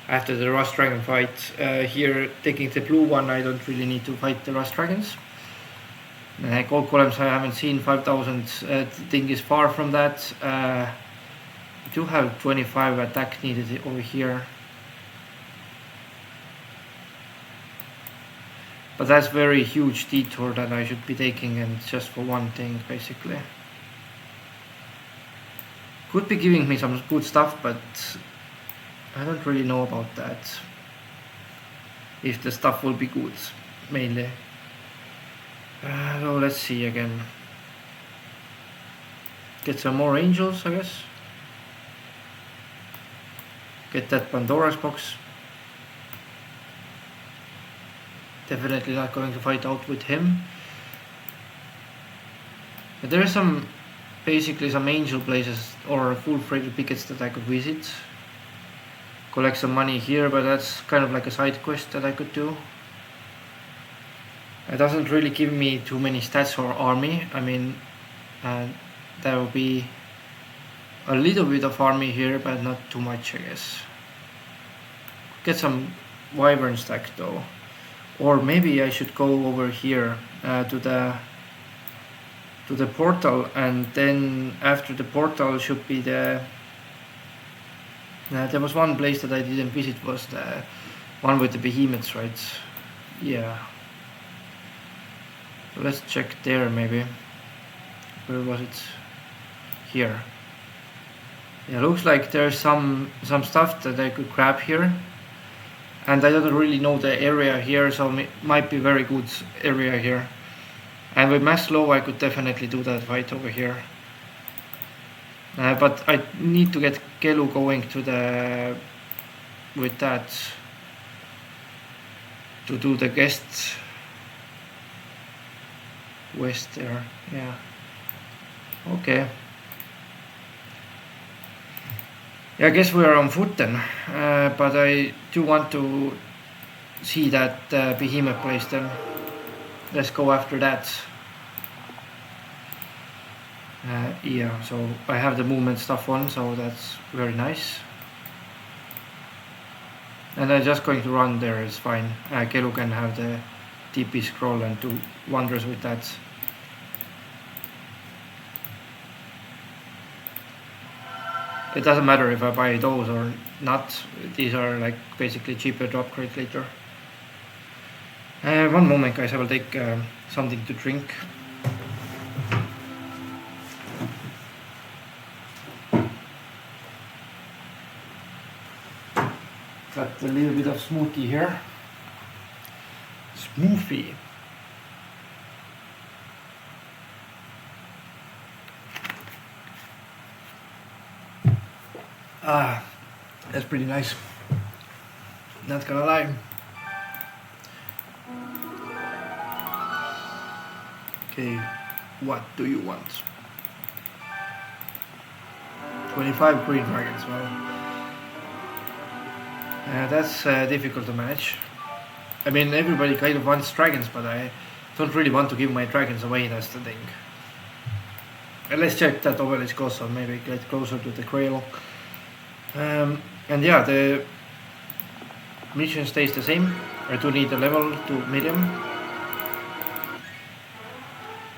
after the rust dragon fight, here taking the blue one, I don't really need to fight the rust dragons. Gold columns I haven't seen. 5000 thing is far from that. Do have 25 attack needed over here. But that's very huge detour that I should be taking, and just for one thing basically. Could be giving me some good stuff, but I don't really know about that. If the stuff will be good, mainly. So let's see again. Get some more angels, I guess. Get that Pandora's box. Definitely not going to fight out with him. But there are some, basically some angel places or full freighter pickets that I could visit. Collect some money here, but that's kind of like a side quest that I could do. It doesn't really give me too many stats for army. I mean, there will be a little bit of army here, but not too much, I guess. Get some wyvern stack though. Or maybe I should go over here to the portal, and then after the portal should be the... there was one place that I didn't visit, was the one with the behemoths, right? Yeah. So let's check there maybe. Where was it? Here. Yeah, looks like there's some stuff that I could grab here. And I don't really know the area here, so it might be very good area here. And with mass low I could definitely do that right over here. But I need to get Gelu going to the... with that. To do the guests. West there, yeah. Okay. Yeah, I guess we are on foot then, but I do want to see that behemoth place then. Let's go after that. Yeah, so I have the movement stuff on, so that's very nice. And I'm just going to run there, it's fine. Gelu can have the TP scroll and do wonders with that. It doesn't matter if I buy those or not. These are like basically cheaper to upgrade later. One moment guys, I will take something to drink. Got a little bit of smoothie here. Smoothie. Ah, that's pretty nice. Not gonna lie. Okay, what do you want? 25 green dragons, well. That's difficult to manage. I mean, everybody kind of wants dragons, but I don't really want to give my dragons away, that's the thing. And let's check that obelisk also, maybe get closer to the Grail. And yeah, the mission stays the same. I do need a level to medium.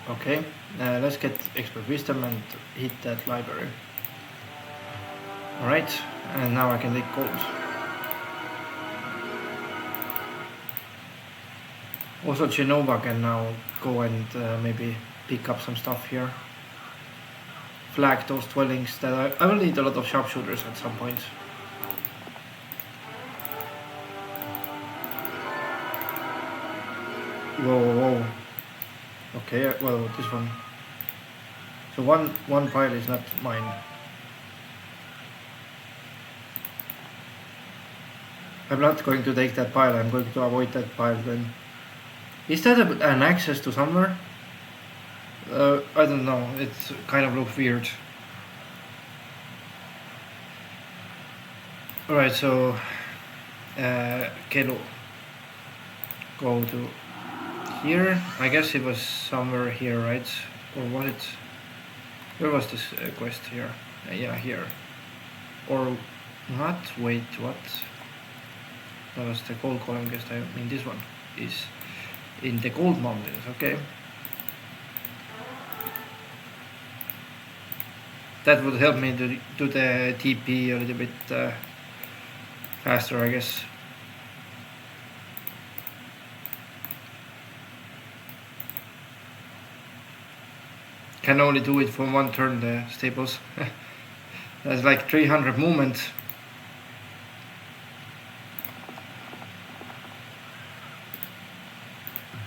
Okay, let's get expert wisdom and hit that library. Alright, and now I can take gold. Also Genova can now go and maybe pick up some stuff here. Flag those dwellings that I will need a lot of sharpshooters at some point. Whoa. Okay, well, this one. So one pile is not mine. I'm not going to take that pile, I'm going to avoid that pile then. Is that an access to somewhere? I don't know, it kind of looks weird. Alright, so Gelu. Go to here. I guess it was somewhere here, right? Or was it? Where was this quest here? Yeah, here. Or not? Wait, what? That was the gold column quest. I mean, this one is in the gold mountains, okay? That would help me to do the TP a little bit faster, I guess. Can only do it for one turn, the staples. That's like 300 movement.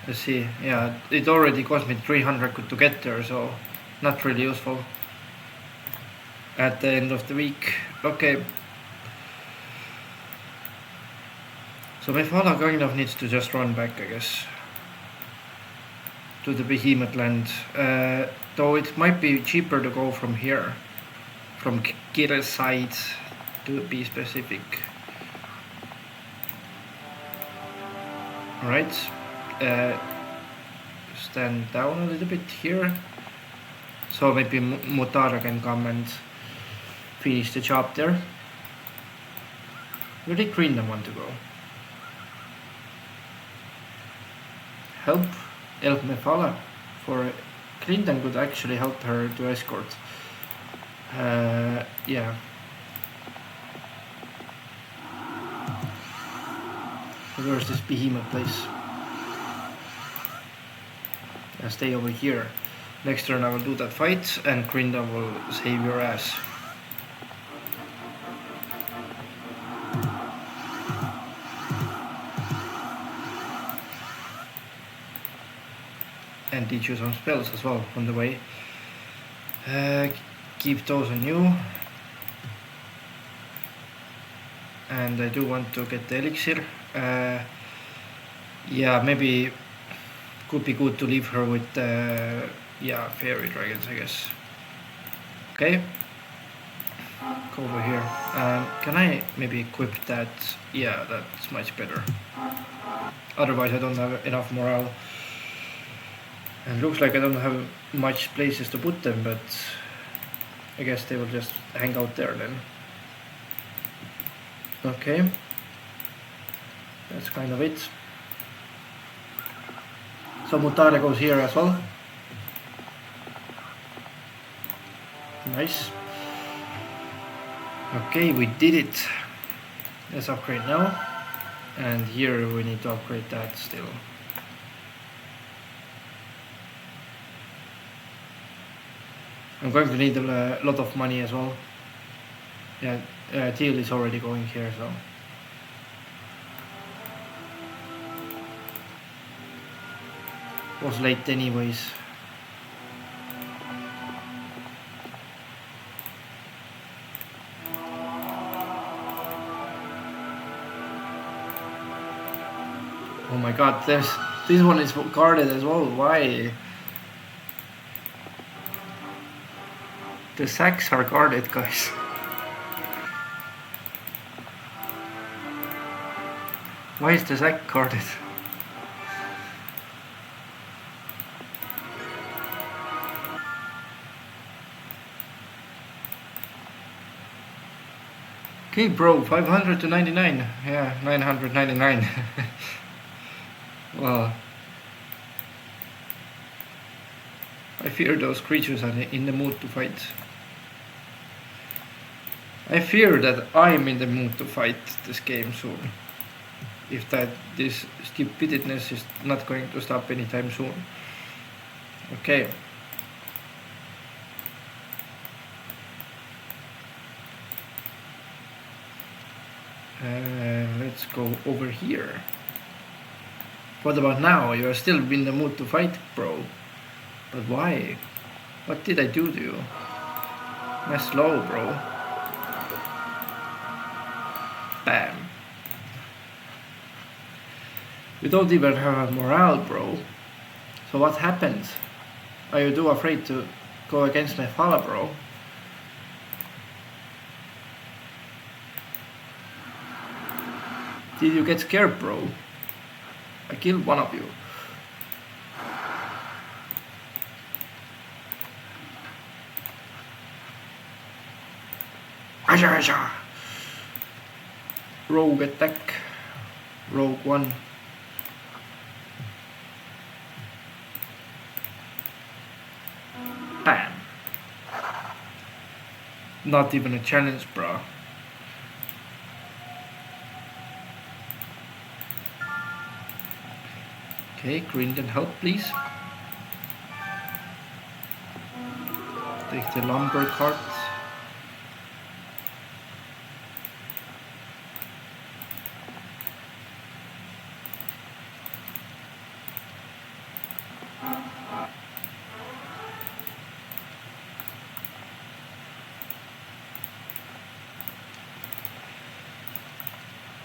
Let's see, yeah, it already cost me 300 to get there, so not really useful at the end of the week. Okay. So my Fala kind of needs to just run back, I guess, to the behemoth land. Though it might be cheaper to go from here, from Gelu's side, to be specific. Alright, stand down a little bit here, so maybe Mutara can come and finish the job there. Where did Green want to go? Help Mefala, for Clinton could actually help her to escort. Yeah. Where's this behemoth place? I'll stay over here. Next turn I will do that fight and Grinda will save your ass. And teach you some spells as well on the way. Keep those on you. And I do want to get the elixir. Yeah, maybe could be good to leave her with yeah, fairy dragons, I guess. Okay, go over here. Can I maybe equip that? Yeah, that's much better. Otherwise I don't have enough morale. And looks like I don't have much places to put them, but I guess they will just hang out there then. Okay, that's kind of it. So Mutare goes here as well. Nice. Okay, we did it. Let's upgrade now. And here we need to upgrade that still. I'm going to need a lot of money as well. Yeah, Teal is already going here, so. Was late anyways. Oh my god, this one is guarded as well. Why? The sacks are guarded, guys. Why is the sack guarded? Okay, bro, 500 to 99. Yeah, 999. Well, I fear those creatures are in the mood to fight. I fear that I'm in the mood to fight this game soon. If this stupidness is not going to stop anytime soon. Okay. Let's go over here. What about now? You are still in the mood to fight, bro. But why? What did I do to you? I'm slow, bro. Bam. You don't even have a morale, bro. So what happened? Are you too afraid to go against my father, bro? Did you get scared, bro? I killed one of you. Rogue attack. Rogue one. Bam. Not even a challenge, bro. Okay, green can help, please. Take the lumber cart.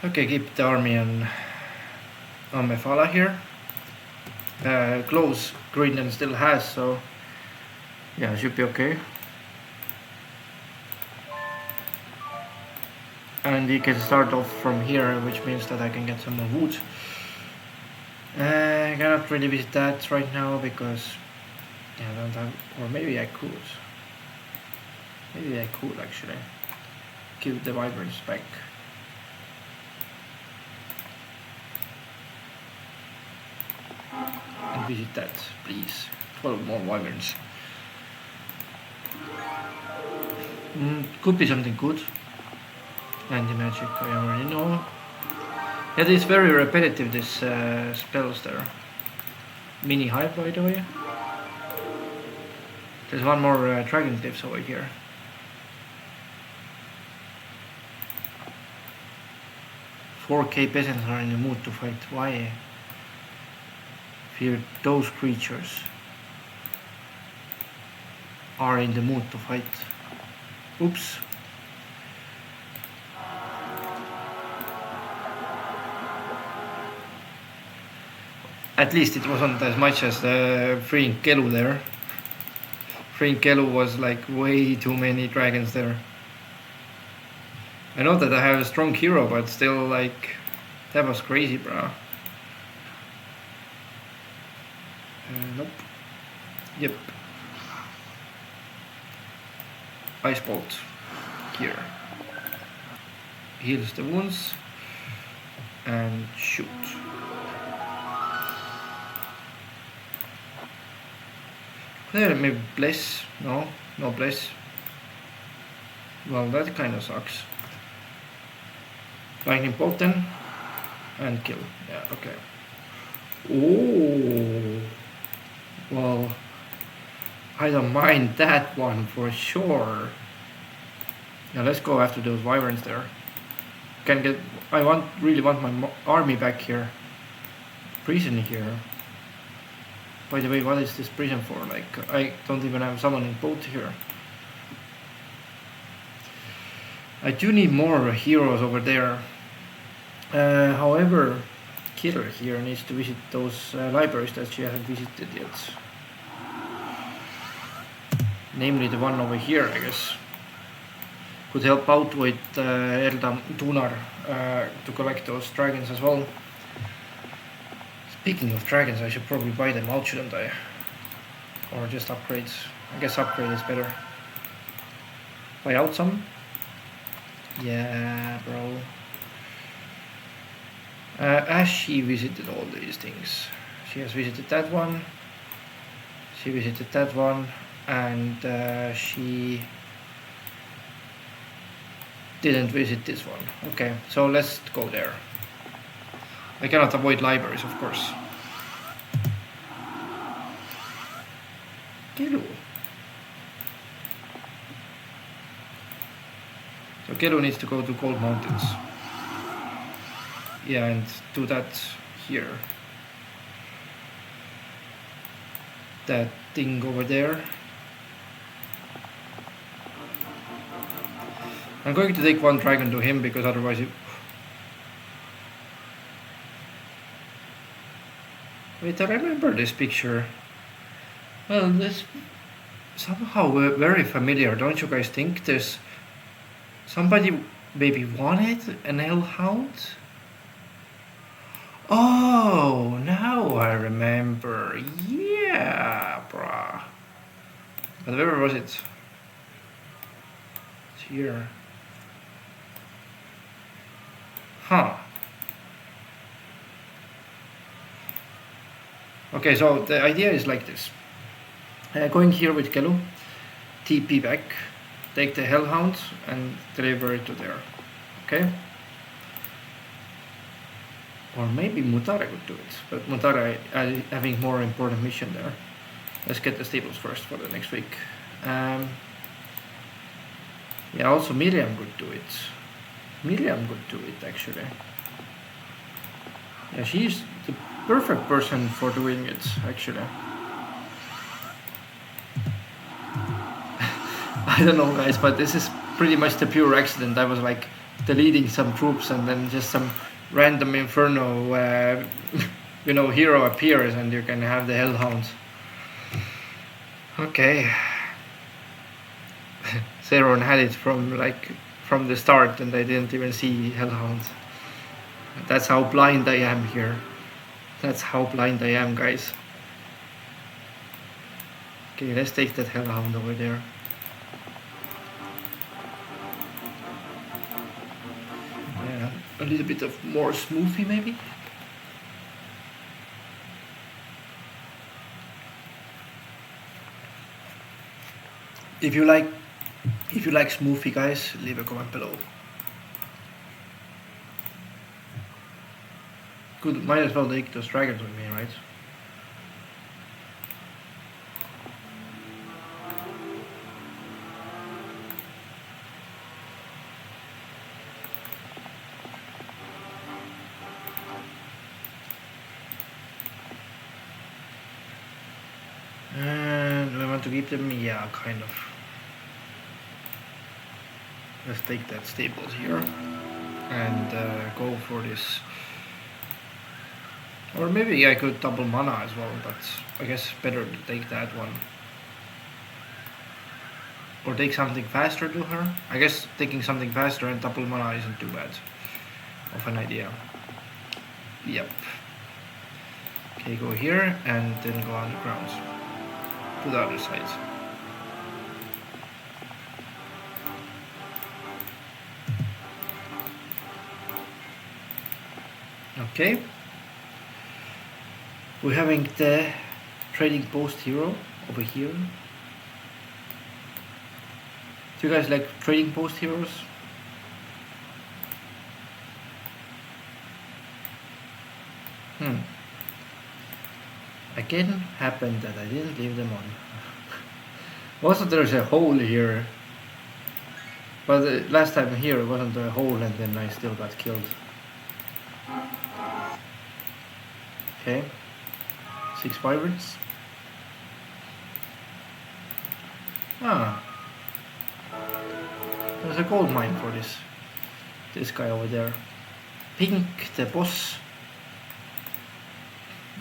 Okay, keep the army on Mefala here. Close Greenland still has, so yeah, should be okay. And we can start off from here, which means that I can get some more wood. I cannot really visit that right now because I don't have, or maybe I could. Maybe I could actually give the vibrance back. And visit that, please. 12 more wyverns. Could be something good. Anti-magic, I already know. It is very repetitive, this spells there. Mini hive, by the way. There's one more dragon cliffs over here. "4K peasants are in the mood to fight. Why? Fear those creatures are in the mood to fight." Oops. At least it wasn't as much as freeing Gelu there. Freeing Gelu was like way too many dragons there. I know that I have a strong hero, but still, like, that was crazy, bro. Nope. Yep. Ice bolt here. Heals the wounds and shoot. Maybe bless. No bless. Well, that kind of sucks. Lightning bolt then and kill. Yeah, okay. Oh, well, I don't mind that one for sure. Now let's go after those wyverns there. I really want my army back here. Prison here. By the way, what is this prison for? Like, I don't even have someone in boat here. I do need more heroes over there. However, Killer here needs to visit those libraries that she hasn't visited yet. Namely the one over here, I guess. Could help out with Erda Tunar to collect those dragons as well. Speaking of dragons, I should probably buy them out, shouldn't I? Or just upgrade. I guess upgrade is better. Buy out some? Yeah, bro. As she visited all these things. She has visited that one. She visited that one. And she didn't visit this one. Okay, so let's go there. I cannot avoid libraries, of course. Gelu. So Gelu needs to go to Cold Mountains. Yeah, and do that here. That thing over there. I'm going to take one dragon to him because otherwise it... Wait, I remember this picture. Well, this somehow very familiar, don't you guys think? There's somebody maybe wanted an hellhound? Oh, now I remember. Yeah, bruh. But where was it? It's here. Huh. Okay, so the idea is like this. Going here with Gelu, TP back, take the hellhound and deliver it to there. Okay? Or maybe Mutare could do it, but Mutare having more important mission there. Let's get the stables first for the next week. Yeah, also Miriam could do it. Miriam could do it actually. Yeah, she's the perfect person for doing it actually. I don't know guys, but this is pretty much the pure accident. I was like deleting some troops and then just some random inferno hero appears and you can have the hellhounds. Okay. Zeron had it from the start and I didn't even see hellhounds. That's how blind I am here. That's how blind I am, guys. Okay, let's take that hellhound over there. Yeah, a little bit of more smoothie maybe. If you like smoothie, guys, leave a comment below. Good, might as well take those dragons with me, right? And do I want to keep them? Yeah, kind of. Let's take that stables here and go for this. Or maybe I could double mana as well, but I guess better to take that one. Or take something faster to her. I guess taking something faster and double mana isn't too bad of an idea. Yep. Okay, go here and then go underground to the other side. Okay. We're having the trading post hero over here. Do you guys like trading post heroes? Again happened that I didn't leave them on. Also there's a hole here. But last time here it wasn't a hole and then I still got killed. Okay. 6 wyverns. Ah. There's a gold mine for this guy over there. Pink, the boss.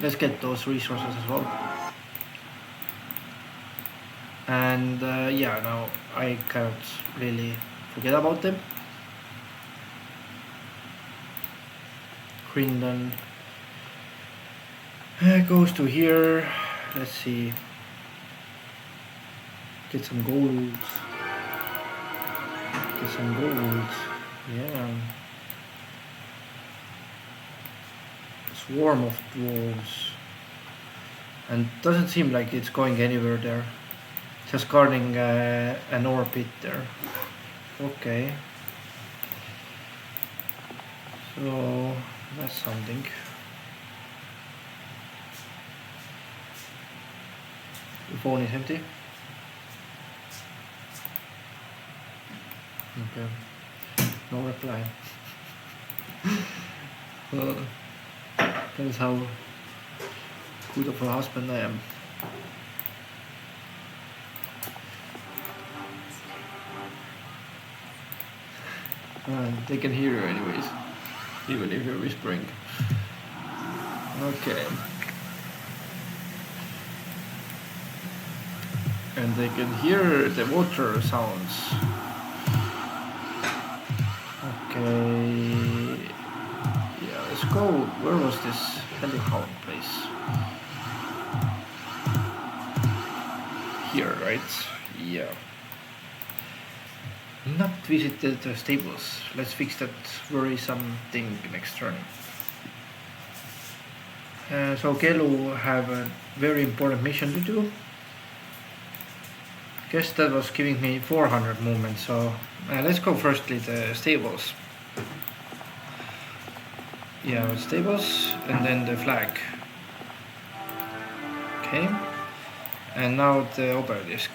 Let's get those resources as well. And yeah, now I can't really forget about them. Grindon goes to here. Let's see. Get some gold. Get some gold. Yeah. Swarm of dwarves. And doesn't seem like it's going anywhere there. Just guarding an ore pit there. Okay. So that's something. The phone is empty. Okay. No reply. That is how good of a husband I am. They can hear you anyways, even if you're whispering. Okay. And they can hear the water sounds. Okay. Yeah, let's go. Where was this hellhound place? Here, right? Yeah. Not visited the stables. Let's fix that worrisome thing next turn. So Gelu have a very important mission to do. guess that was giving me 400 movement, so let's go firstly the stables. Yeah, stables and then the flag. Okay, and now the obelisk.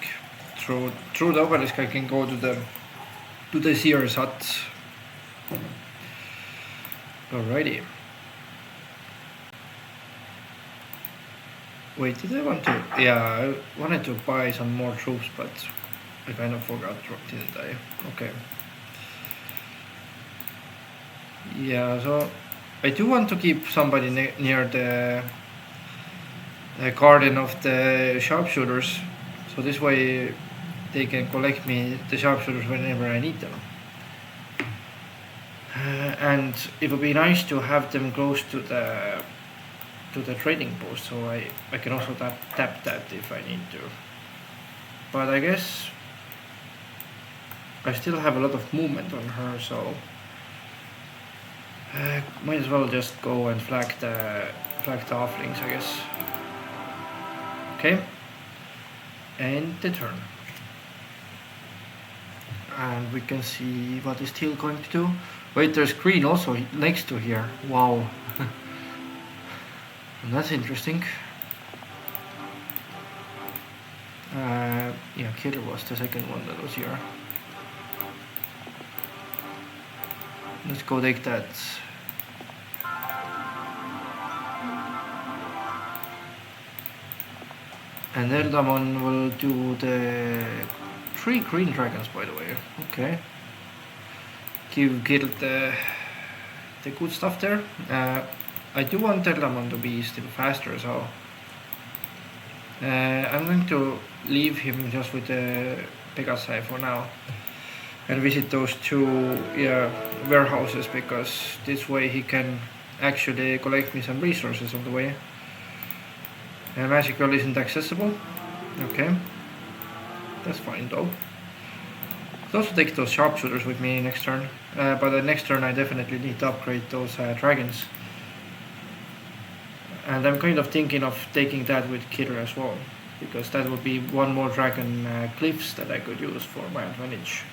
Through the obelisk I can go to the seer's hut. Alrighty. Wait, did I want to? Yeah, I wanted to buy some more troops, but I kind of forgot, didn't I? Okay. Yeah, so I do want to keep somebody near the garden of the sharpshooters, so this way they can collect me the sharpshooters whenever I need them. And it would be nice to have them close to the trading post, so I can also tap that if I need to. But I guess I still have a lot of movement on her, so might as well just go and flag the offlings, I guess. Okay, and the turn. And we can see what is Teal going to do. Wait, there's green also next to here. Wow. That's interesting. Yeah, Killer was the second one that was here. Let's go take that. And Eldamon will do the 3 green dragons, by the way. Okay. Give Gil the good stuff there. I do want Eldamon to be still faster, so I'm going to leave him just with the Pegasi for now and visit those 2 warehouses, because this way he can actually collect me some resources on the way. Magical isn't accessible. Okay, that's fine though. I'll also take those sharpshooters with me next turn, but the next turn I definitely need to upgrade those dragons. And I'm kind of thinking of taking that with Killer as well, because that would be 1 more dragon cliffs that I could use for my advantage.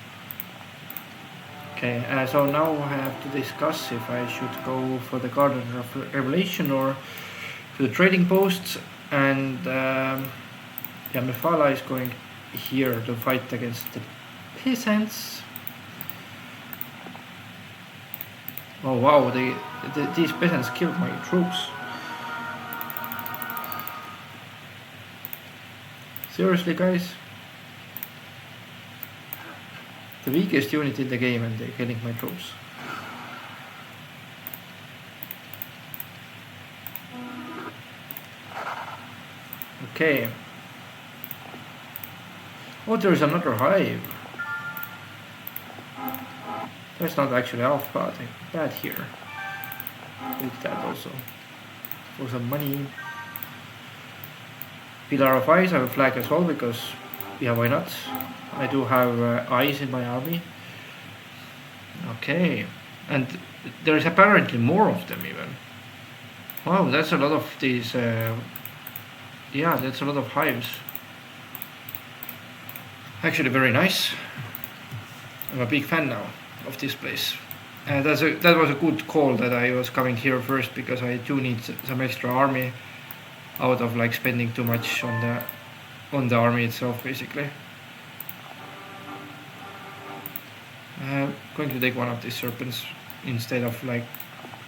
Okay, so now I have to discuss if I should go for the Garden of Revelation or to the trading posts. And Mephala is going here to fight against the peasants. Oh wow, these peasants killed my troops. Seriously, guys? The weakest unit in the game and they're killing my troops. Okay. Oh, there's another hive. That's not actually half bad here. Take that also. For some money. Pillar of Ice, I have a flag as well, because, yeah, why not? I do have ice in my army. Okay. And there's apparently more of them even. Wow, that's a lot of these... yeah, that's a lot of hives. Actually very nice. I'm a big fan now of this place. That was a good call that I was coming here first, because I do need some extra army out of like spending too much on the army itself, basically. I'm going to take one of these serpents instead of like,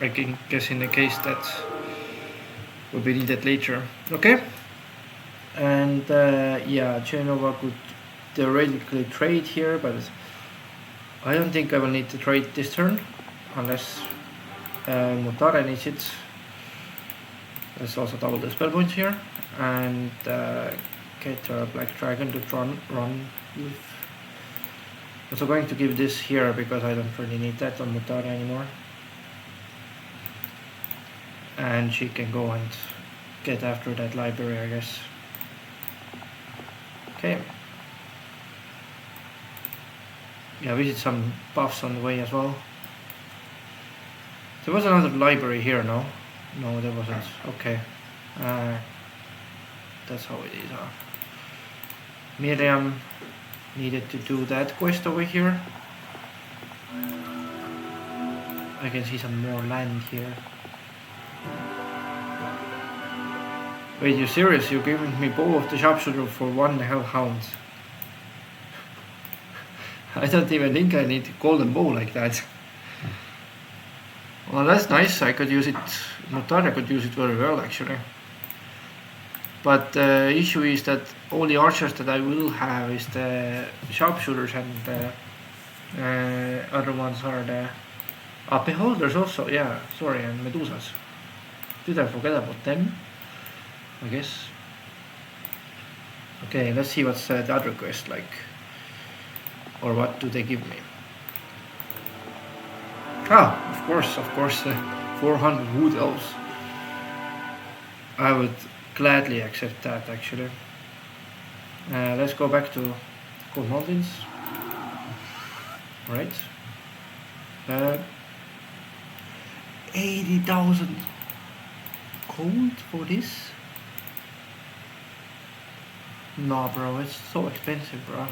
I can guess in the case that will be needed later. Okay. And yeah, Genova could theoretically trade here, but I don't think I will need to trade this turn unless Mutare needs it. Let's also double the spell points here and get a black dragon to run with. Also going to give this here because I don't really need that on Mutare anymore. And she can go and get after that library, I guess. Okay. Yeah, visit some buffs on the way as well. There was another library here, no? No, there wasn't. Okay. That's how it is. Miriam needed to do that quest over here. I can see some more land here. Wait, you serious? You're giving me bow of the sharpshooter for 1 hellhound? I don't even think I need golden bow like that. Well, that's nice. I could use it. Natalia could use it very well, actually. But the issue is that all the archers that I will have is the sharpshooters, and the other ones are the beholders also. Yeah, sorry, and medusas. Did I forget about them? I guess. Okay, let's see what's the other quest like. Or what do they give me? Ah, of course, 400 wood elves. I would gladly accept that, actually. Let's go back to Cold Mountains. Alright. 80,000 gold for this? Nah, bro, it's so expensive, bro.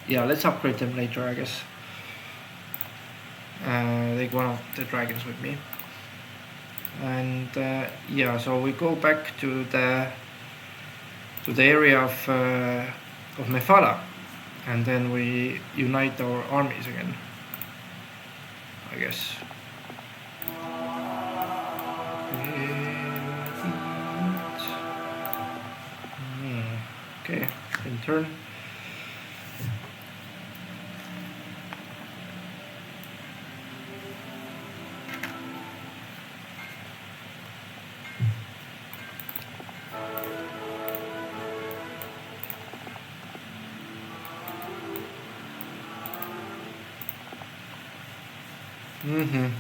Yeah, let's upgrade them later, I guess. Take one of the dragons with me. And yeah, so we go back to the area of Mephala, and then we unite our armies again, I guess. Okay, in turn.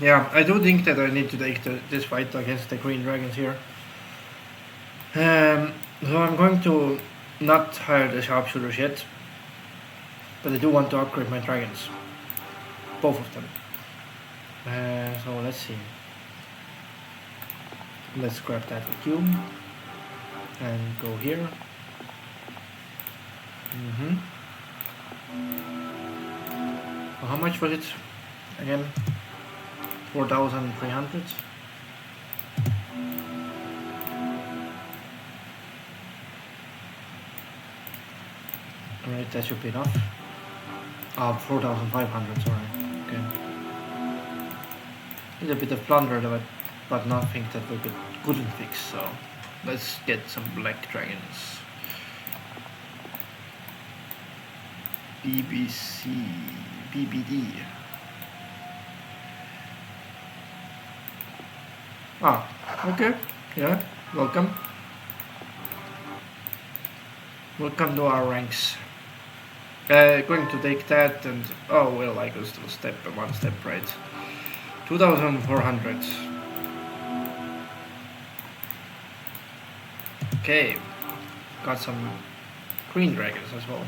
Yeah, I do think that I need to take this fight against the green dragons here. So I'm going to not hire the sharpshooters yet, but I do want to upgrade my dragons, both of them. So let's see. Let's grab that with you and go here. Well, how much was it again? 4,300. Alright, that should be enough. 4,500, sorry. Okay. Need a bit of plunder, but nothing that we couldn't fix, so let's get some black dragons. BBD. Okay, yeah, welcome. Welcome to our ranks. Going to take that, and oh well, I could still step one step right. 2,400. Okay, got some green dragons as well.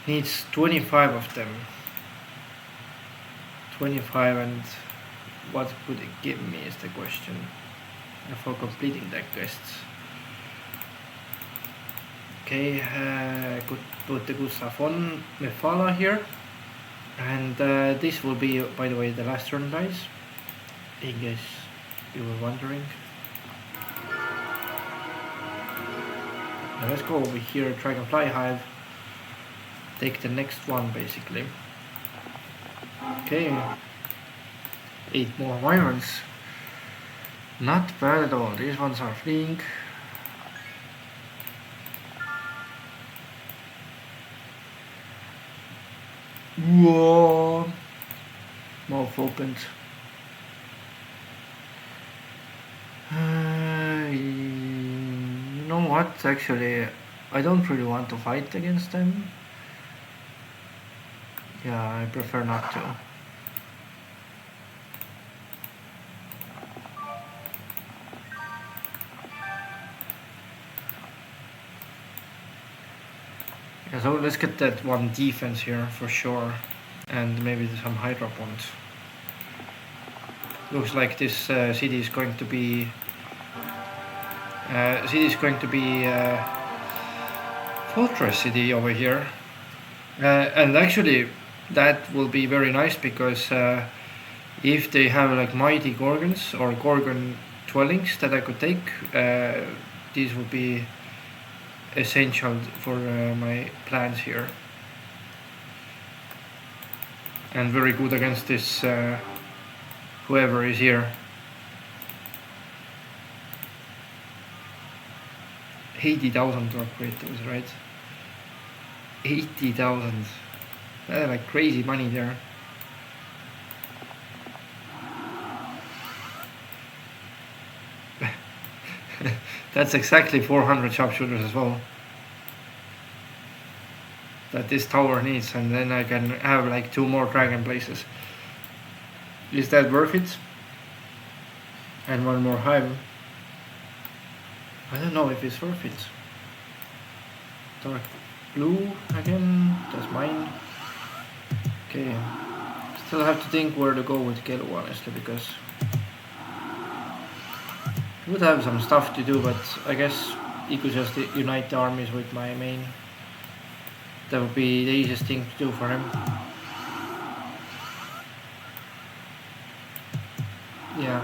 Needs 25 of them. 25, and what could it give me is the question for completing that quest. Okay, could put the good stuff on Mephala here, and this will be, by the way, the last turn, guys, in case you were wondering. Now let's go over here, Dragonfly Hive, take the next one basically. Okay, 8 more wyverns, not bad at all. These ones are fleeing. Whoa, mouth opened. You know what, actually I don't really want to fight against them. Yeah, I prefer not to. Yeah, so let's get that one defense here for sure, and maybe some Hydra points. Looks like this city is going to be fortress city over here. And actually that will be very nice because if they have like mighty gorgons or gorgon dwellings that I could take, these would be essential for my plans here, and very good against this whoever is here. 80,000 operators, right? 80,000. Like crazy money there. That's exactly 400 sharpshooters as well that this tower needs, and then I can have like 2 more dragon places. Is that worth it? And 1 more hive. I don't know if it's worth it. Dark blue again, that's mine. Okay, still have to think where to go with Gelu, honestly, because I would have some stuff to do, but I guess you could just unite the armies with my main. That would be the easiest thing to do for him. Yeah.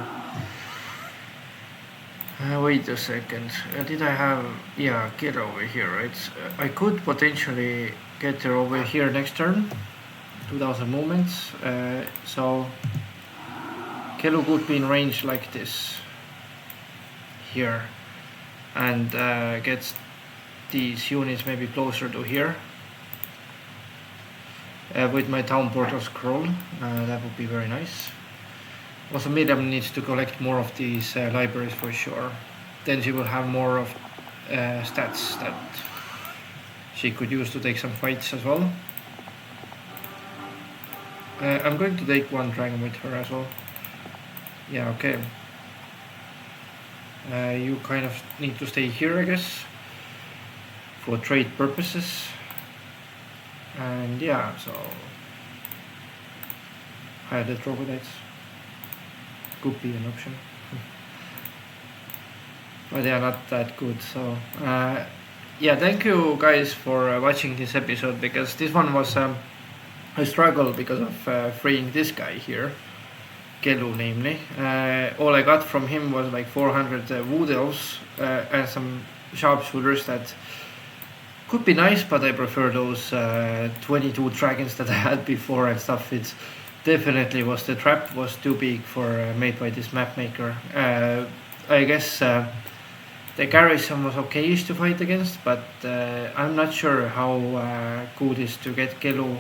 Wait a second. Did I have... Yeah, get over here, right? I could potentially get her over here next turn. 2000 movements. So... Gelu could be in range like this. Here. And gets these units maybe closer to here. With my town portal scroll. That would be very nice. Also, Miriam needs to collect more of these libraries for sure. Then she will have more of stats that she could use to take some fights as well. I'm going to take 1 dragon with her as well. Yeah, okay. You kind of need to stay here, I guess, for trade purposes. And yeah, so hide the troglodytes could be an option, but they are not that good. So yeah, thank you guys for watching this episode, because this one was a struggle because of freeing this guy here, Gelu namely. All I got from him was like 400 wood elves and some sharpshooters that could be nice, but I prefer those 22 dragons that I had before and stuff. It's definitely was, the trap was too big for made by this map maker. I guess the garrison was okay-ish to fight against, but I'm not sure how good it is to get Gelu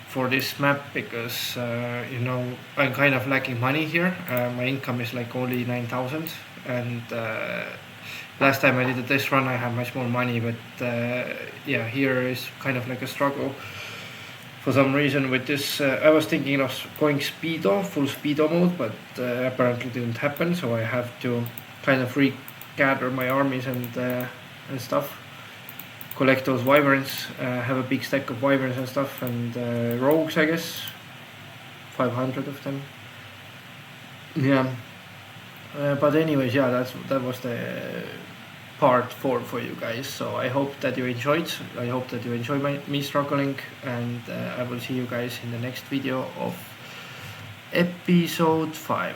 for this map, because you know, I'm kind of lacking money here. My income is like only 9,000, and last time I did a test run I had much more money, but yeah, here is kind of like a struggle. For some reason with this, I was thinking of going speedo, full speedo mode, but apparently didn't happen, so I have to kind of regather my armies and stuff. Collect those wyverns, have a big stack of wyverns and stuff, and rogues, I guess. 500 of them. Yeah. But anyways, yeah, that was the part 4 for you guys. So I hope that you enjoyed. I hope that you enjoy me struggling, and I will see you guys in the next video of episode 5.